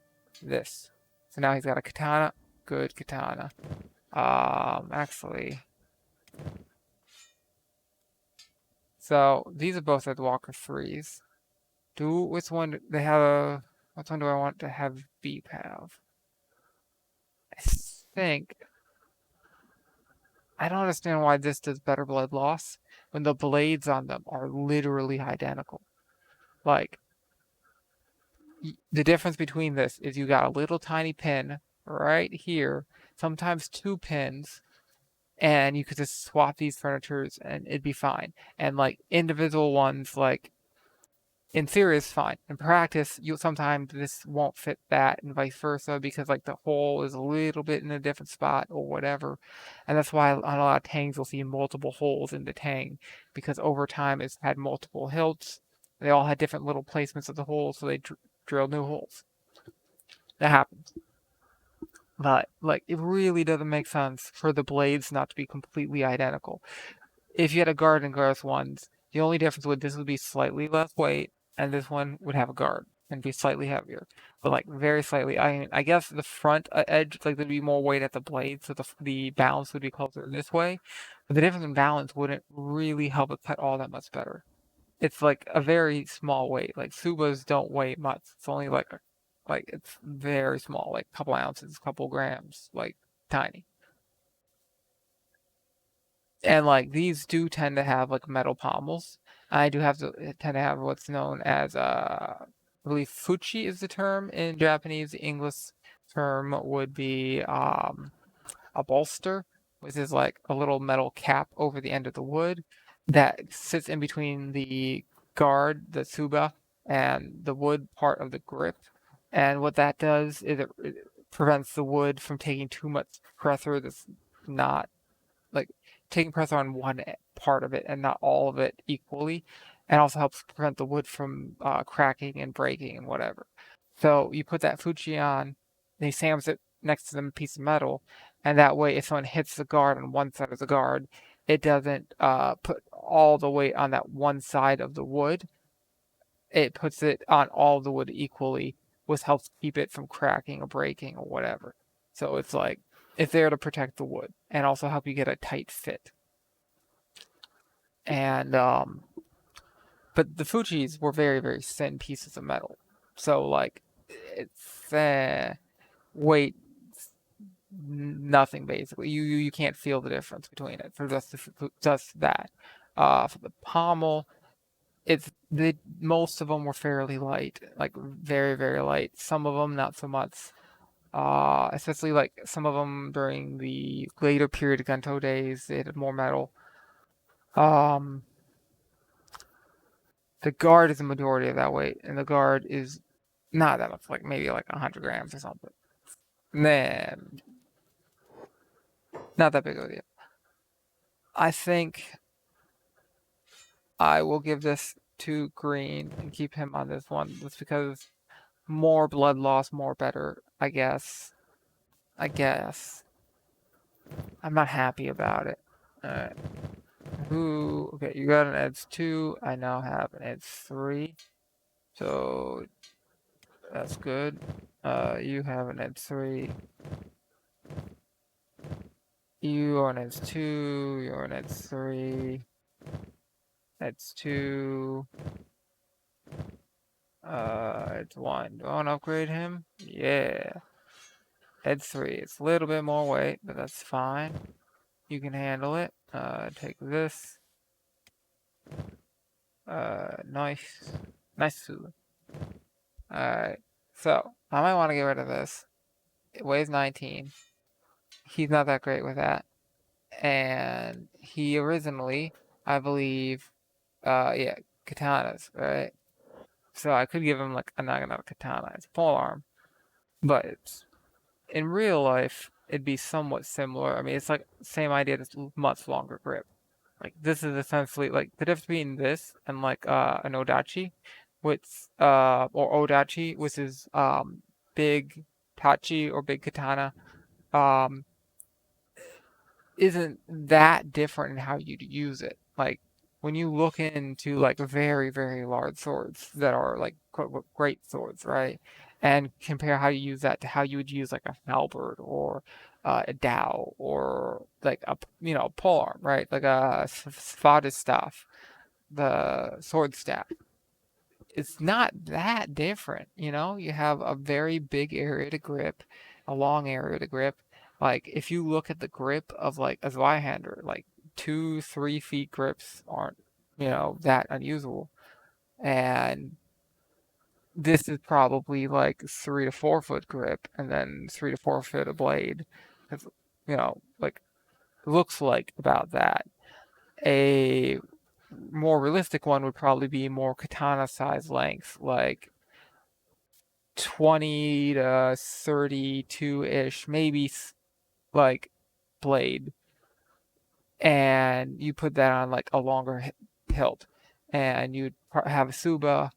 this. So now he's got a katana. Good katana. Actually. So these are both at Walker 3s. Which one they have which one do I want to have Beep have? I think I don't understand why this does better blood loss when the blades on them are literally identical. Like, the difference between this is you got a little tiny pin right here, sometimes two pins, and you could just swap these furnitures and it'd be fine. And like individual ones, like in theory is fine. In practice, you sometimes this won't fit that and vice versa because like the hole is a little bit in a different spot or whatever. And that's why on a lot of tangs you'll see multiple holes in the tang because over time it's had multiple hilts. They all had different little placements of the holes, so they drill new holes. That happens. But like it really doesn't make sense for the blades not to be completely identical. If you had a guard and grass ones, the only difference would this would be slightly less weight, and this one would have a guard and be slightly heavier, but like very slightly. I mean, I guess the front edge, like there'd be more weight at the blade, so the balance would be closer this way. But the difference in balance wouldn't really help it cut all that much better. It's like a very small weight. Like Subas don't weigh much. It's only like it's very small, like a couple ounces, a couple grams, like tiny. And like these do tend to have like metal pommels. I do have to tend to have what's known as I believe fuchi is the term in Japanese. The English term would be a bolster, which is like a little metal cap over the end of the wood that sits in between the guard, the tsuba, and the wood part of the grip. And what that does is it prevents the wood from taking too much pressure that's not like taking pressure on one part of it and not all of it equally, and also helps prevent the wood from cracking and breaking and whatever. So you put that Fuji on, and he slams it next to the piece of metal, and that way, if someone hits the guard on one side of the guard, it doesn't put all the weight on that one side of the wood. It puts it on all the wood equally, which helps keep it from cracking or breaking or whatever. So it's like it's there to protect the wood and also help you get a tight fit. And but the Fujis were very very thin pieces of metal, so like it's weight nothing basically. You can't feel the difference between it for just that. For the pommel, most of them were fairly light, like very very light. Some of them not so much. Especially like some of them during the later period of Gento days, they had more metal. Um, the guard is the majority of that weight, and the guard is not that much, like maybe like 100 grams or something. Nah, not that big of a deal. I think I will give this to Green and keep him on this one, just because more blood loss, more better, I guess. I guess. I'm not happy about it. Alright. Okay, you got an edge 2. I now have an edge 3. So that's good. You have an edge 3. You are an edge 2. You're an edge 3. Edge 2. Edge 1. Do I want to upgrade him? Yeah. Edge 3. It's a little bit more weight, but that's fine. You can handle it. Take this. Nice. Nice food. Alright. So, I might want to get rid of this. It weighs 19. He's not that great with that. And he originally, I believe, yeah, katanas, right? So I could give him like a Naginata katana. It's a polearm. But in real life, it'd be somewhat similar. I mean, it's like the same idea, just much longer grip. Like this is essentially like the difference between this and like an odachi, which or odachi, which is big tachi or big katana, um isn't that different in how you'd use it. Like when you look into like very, very large swords that are like quote unquote great swords, right? And compare how you use that to how you would use like a halberd or a dao or like a polearm, right? Like a svada staff, the sword staff. It's not that different, you know? You have a very big area to grip, a long area to grip. Like if you look at the grip of like a Zweihander, like 2, 3 feet grips aren't, that unusual. And this is probably like 3 to 4 foot grip and then 3 to 4 foot of blade. It's, like looks like about that. A more realistic one would probably be more katana size length, like 20 to 32-ish, maybe like blade, and you put that on like a longer hilt, and you'd have a suba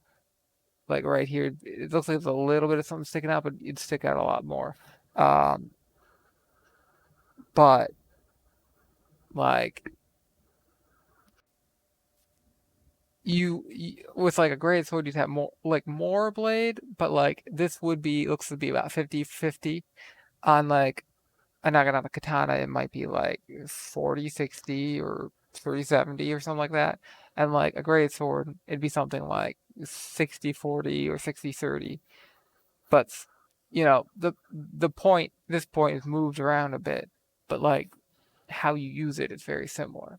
like right here. It looks like there's a little bit of something sticking out, but it'd stick out a lot more. Um, but like you with like a great sword, you'd have more blade, but like this would be looks to be about 50-50 on like a Naginata katana. It might be like 40-60 or 30-70 or something like that. And like a great sword, it'd be something like 60-40 or 60-30. But this point is moved around a bit, but like how you use it is very similar.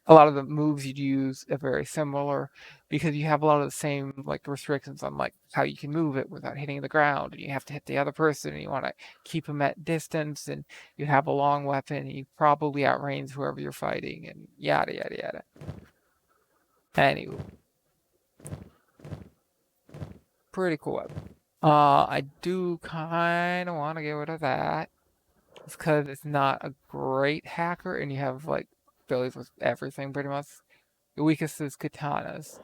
A lot of the moves you'd use are very similar because you have a lot of the same like restrictions on like how you can move it without hitting the ground, and you have to hit the other person, and you want to keep them at distance, and you have a long weapon, and you probably outrange whoever you're fighting, and yada yada yada. Anyway, pretty cool weapon. I do kind of want to get rid of that. It's because it's not a great hacker, and you have like abilities with everything pretty much. The weakest is katanas.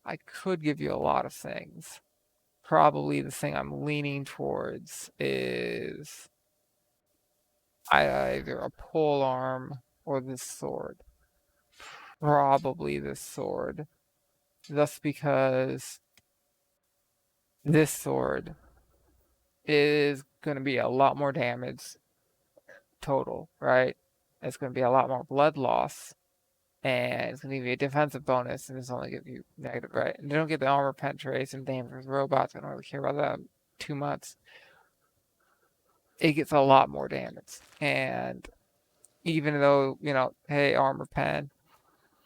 I could give you a lot of things. Probably the thing I'm leaning towards is either a pole arm or this sword. Probably this sword. Just because this sword is going to be a lot more damage total, right? It's going to be a lot more blood loss, and it's going to give you a defensive bonus, and it's only give you negative, right? And they don't get the armor penetration damage robots. I don't really care about that too much. It gets a lot more damage, and even though hey, armor pen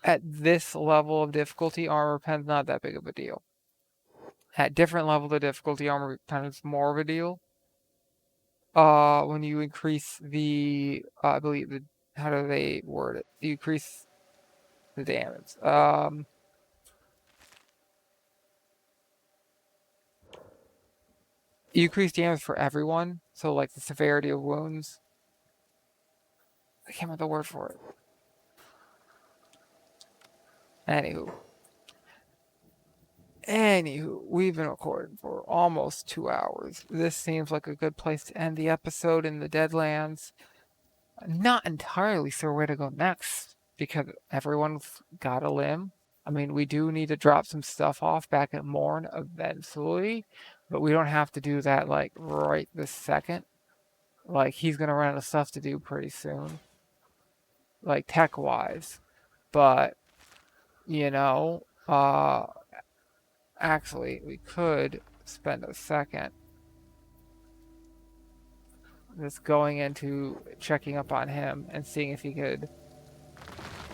at this level of difficulty, armor pen's not that big of a deal. At different levels of difficulty, armor pen is more of a deal. When you increase the, I believe how do they word it? You increase the damage. You increase damage for everyone, so like the severity of wounds. I can't remember the word for it. Anywho, we've been recording for almost 2 hours. This seems like a good place to end the episode in the Deadlands. I'm not entirely sure where to go next because everyone's got a limb. I mean, we do need to drop some stuff off back at Mourn eventually, but we don't have to do that like right this second. Like he's gonna run out of stuff to do pretty soon, like tech wise. But you know, actually, we could spend a second just going into checking up on him and seeing if he could,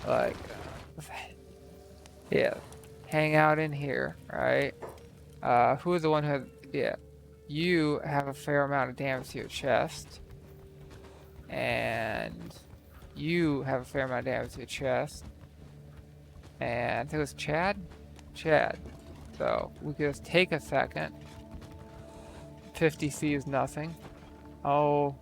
like, yeah, hang out in here, right? Who is the one who has, yeah, you have a fair amount of damage to your chest, and you have a fair amount of damage to your chest, and I think it was Chad? Chad. So we could just take a second. 50C is nothing. Oh,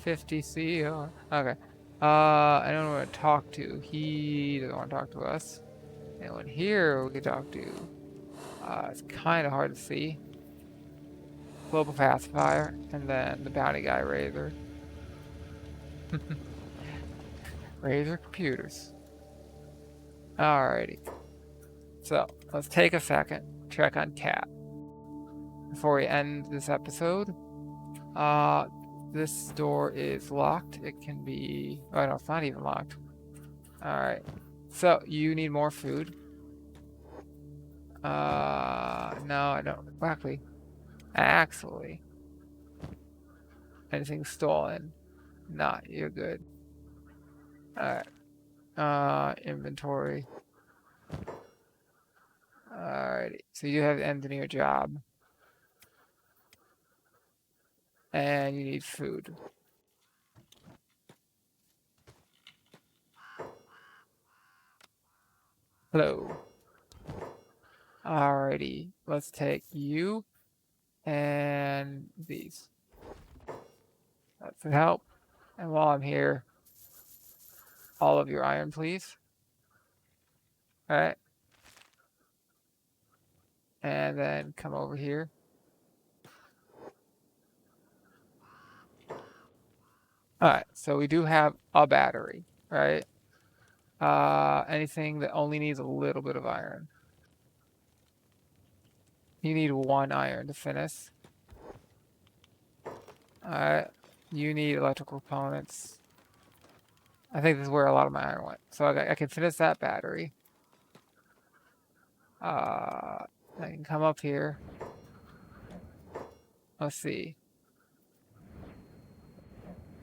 50C. Oh, okay. I don't want to talk to. He doesn't want to talk to us. Anyone here we can talk to? It's kind of hard to see. Global pacifier, and then the bounty guy Razor. Razor computers. Alrighty. So let's take a second, check on Cat before we end this episode. This door is locked. It can be. Oh no, it's not even locked. Alright. So you need more food. No, I don't. Actually, anything stolen? Nah, you're good. Alright. Inventory. Alrighty. So you have engineer job. And you need food. Hello. Alrighty. Let's take you and these. That should help. And while I'm here, all of your iron, please. Alright. And then come over here. Alright, so we do have a battery, right? Anything that only needs a little bit of iron. You need 1 iron to finish. Alright, you need electrical components. I think this is where a lot of my iron went. So I can finish that battery. I can come up here. Let's see.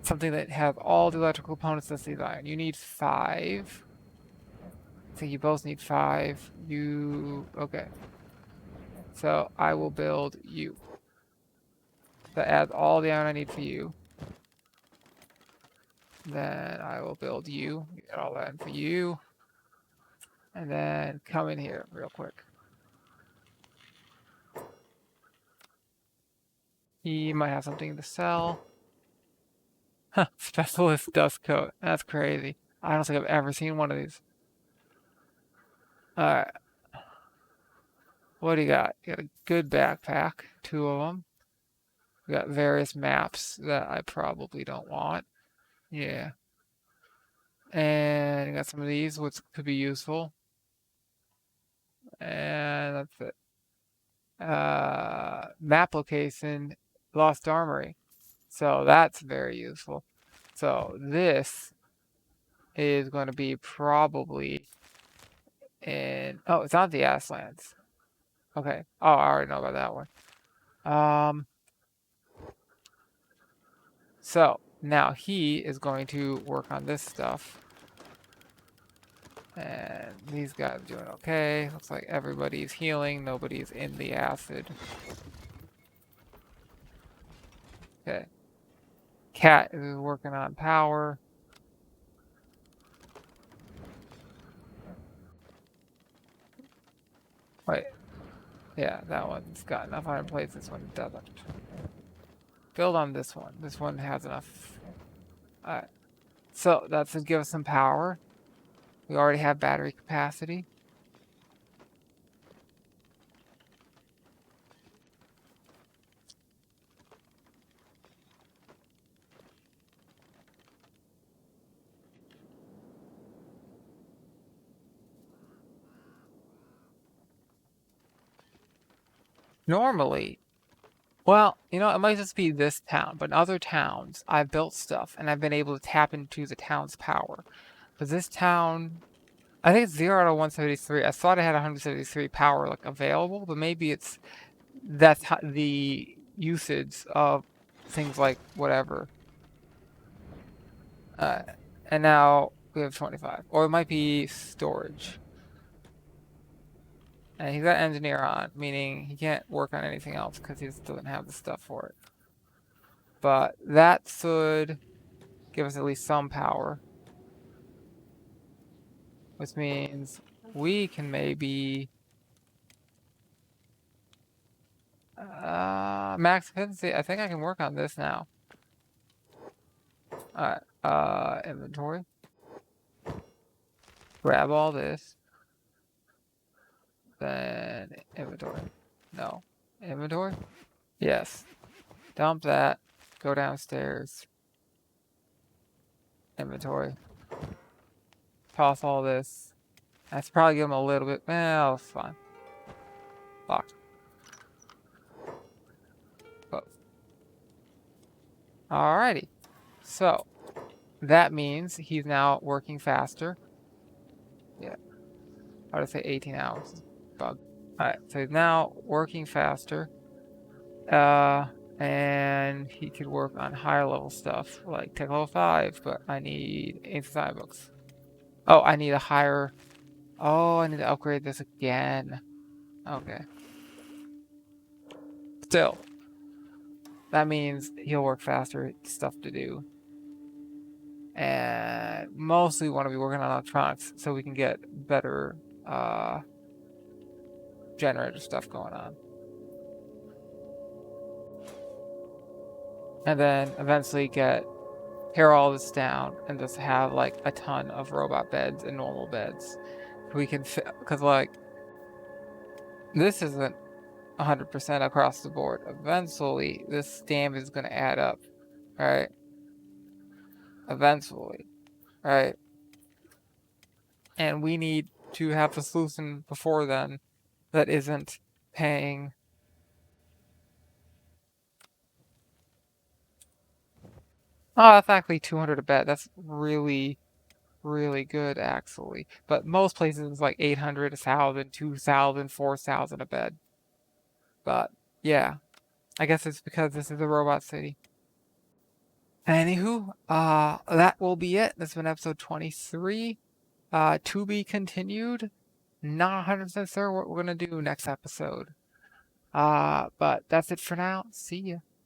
Something that have all the electrical components that needs iron. You need 5. I think you both need 5. Okay. So I will build you. That adds all the iron I need for you. Then I will build you. Get all that in for you. And then come in here real quick. He might have something to sell. Huh, specialist dust coat. That's crazy. I don't think I've ever seen one of these. Alright. What do you got? You got a good backpack. 2 of them. We got various maps that I probably don't want. Yeah. And you got some of these, which could be useful. And that's it. Map location, Lost Armory. So that's very useful. So this is going to be probably in... Oh, it's not the Ashlands. Okay. Oh, I already know about that one. So now he is going to work on this stuff. And these guys are doing okay. Looks like everybody's healing. Nobody's in the acid. Okay. Cat is working on power. Wait. Yeah, that one's got enough iron plates. This one doesn't. Build on this one. This one has enough. Alright. So that should give us some power. We already have battery capacity. Normally, well, you know, it might just be this town, but in other towns, I've built stuff and I've been able to tap into the town's power. But this town, I think it's 0 out of 173. I thought I had 173 power like available, but maybe that's the usage of things like whatever. And now we have 25. Or it might be storage. And he's got engineer on, meaning he can't work on anything else because he just doesn't have the stuff for it. But that should give us at least some power. Which means we can maybe max efficiency. I think I can work on this now. Alright, inventory. Grab all this. Then inventory. No. Inventory? Yes. Dump that. Go downstairs. Inventory. Toss all this. I should probably give him a little bit. Well, it's fine. Locked. Close. Alrighty. So, that means he's now working faster. Yeah. I would say 18 hours. Bug. Alright, so he's now working faster. And he could work on higher level stuff, like tech level 5, but I need ancient science books. Oh, I need a higher... Oh, I need to upgrade this again. Okay. Still. That means he'll work faster, stuff to do. And mostly want to be working on electronics so we can get better generator stuff going on. And then eventually tear all this down and just have like a ton of robot beds and normal beds. We can because like this isn't 100% across the board. Eventually this damage is going to add up, right? Eventually, right? And we need to have the solution before then that isn't paying. Oh, that's actually 200 a bed. That's really, really good, actually. But most places it's like 800, 1,000, 2,000, 4,000 a bed. But yeah, I guess it's because this is a robot city. Anywho, that will be it. This has been episode 23. To be continued. Not 100% sure what we're gonna do next episode. But that's it for now. See ya.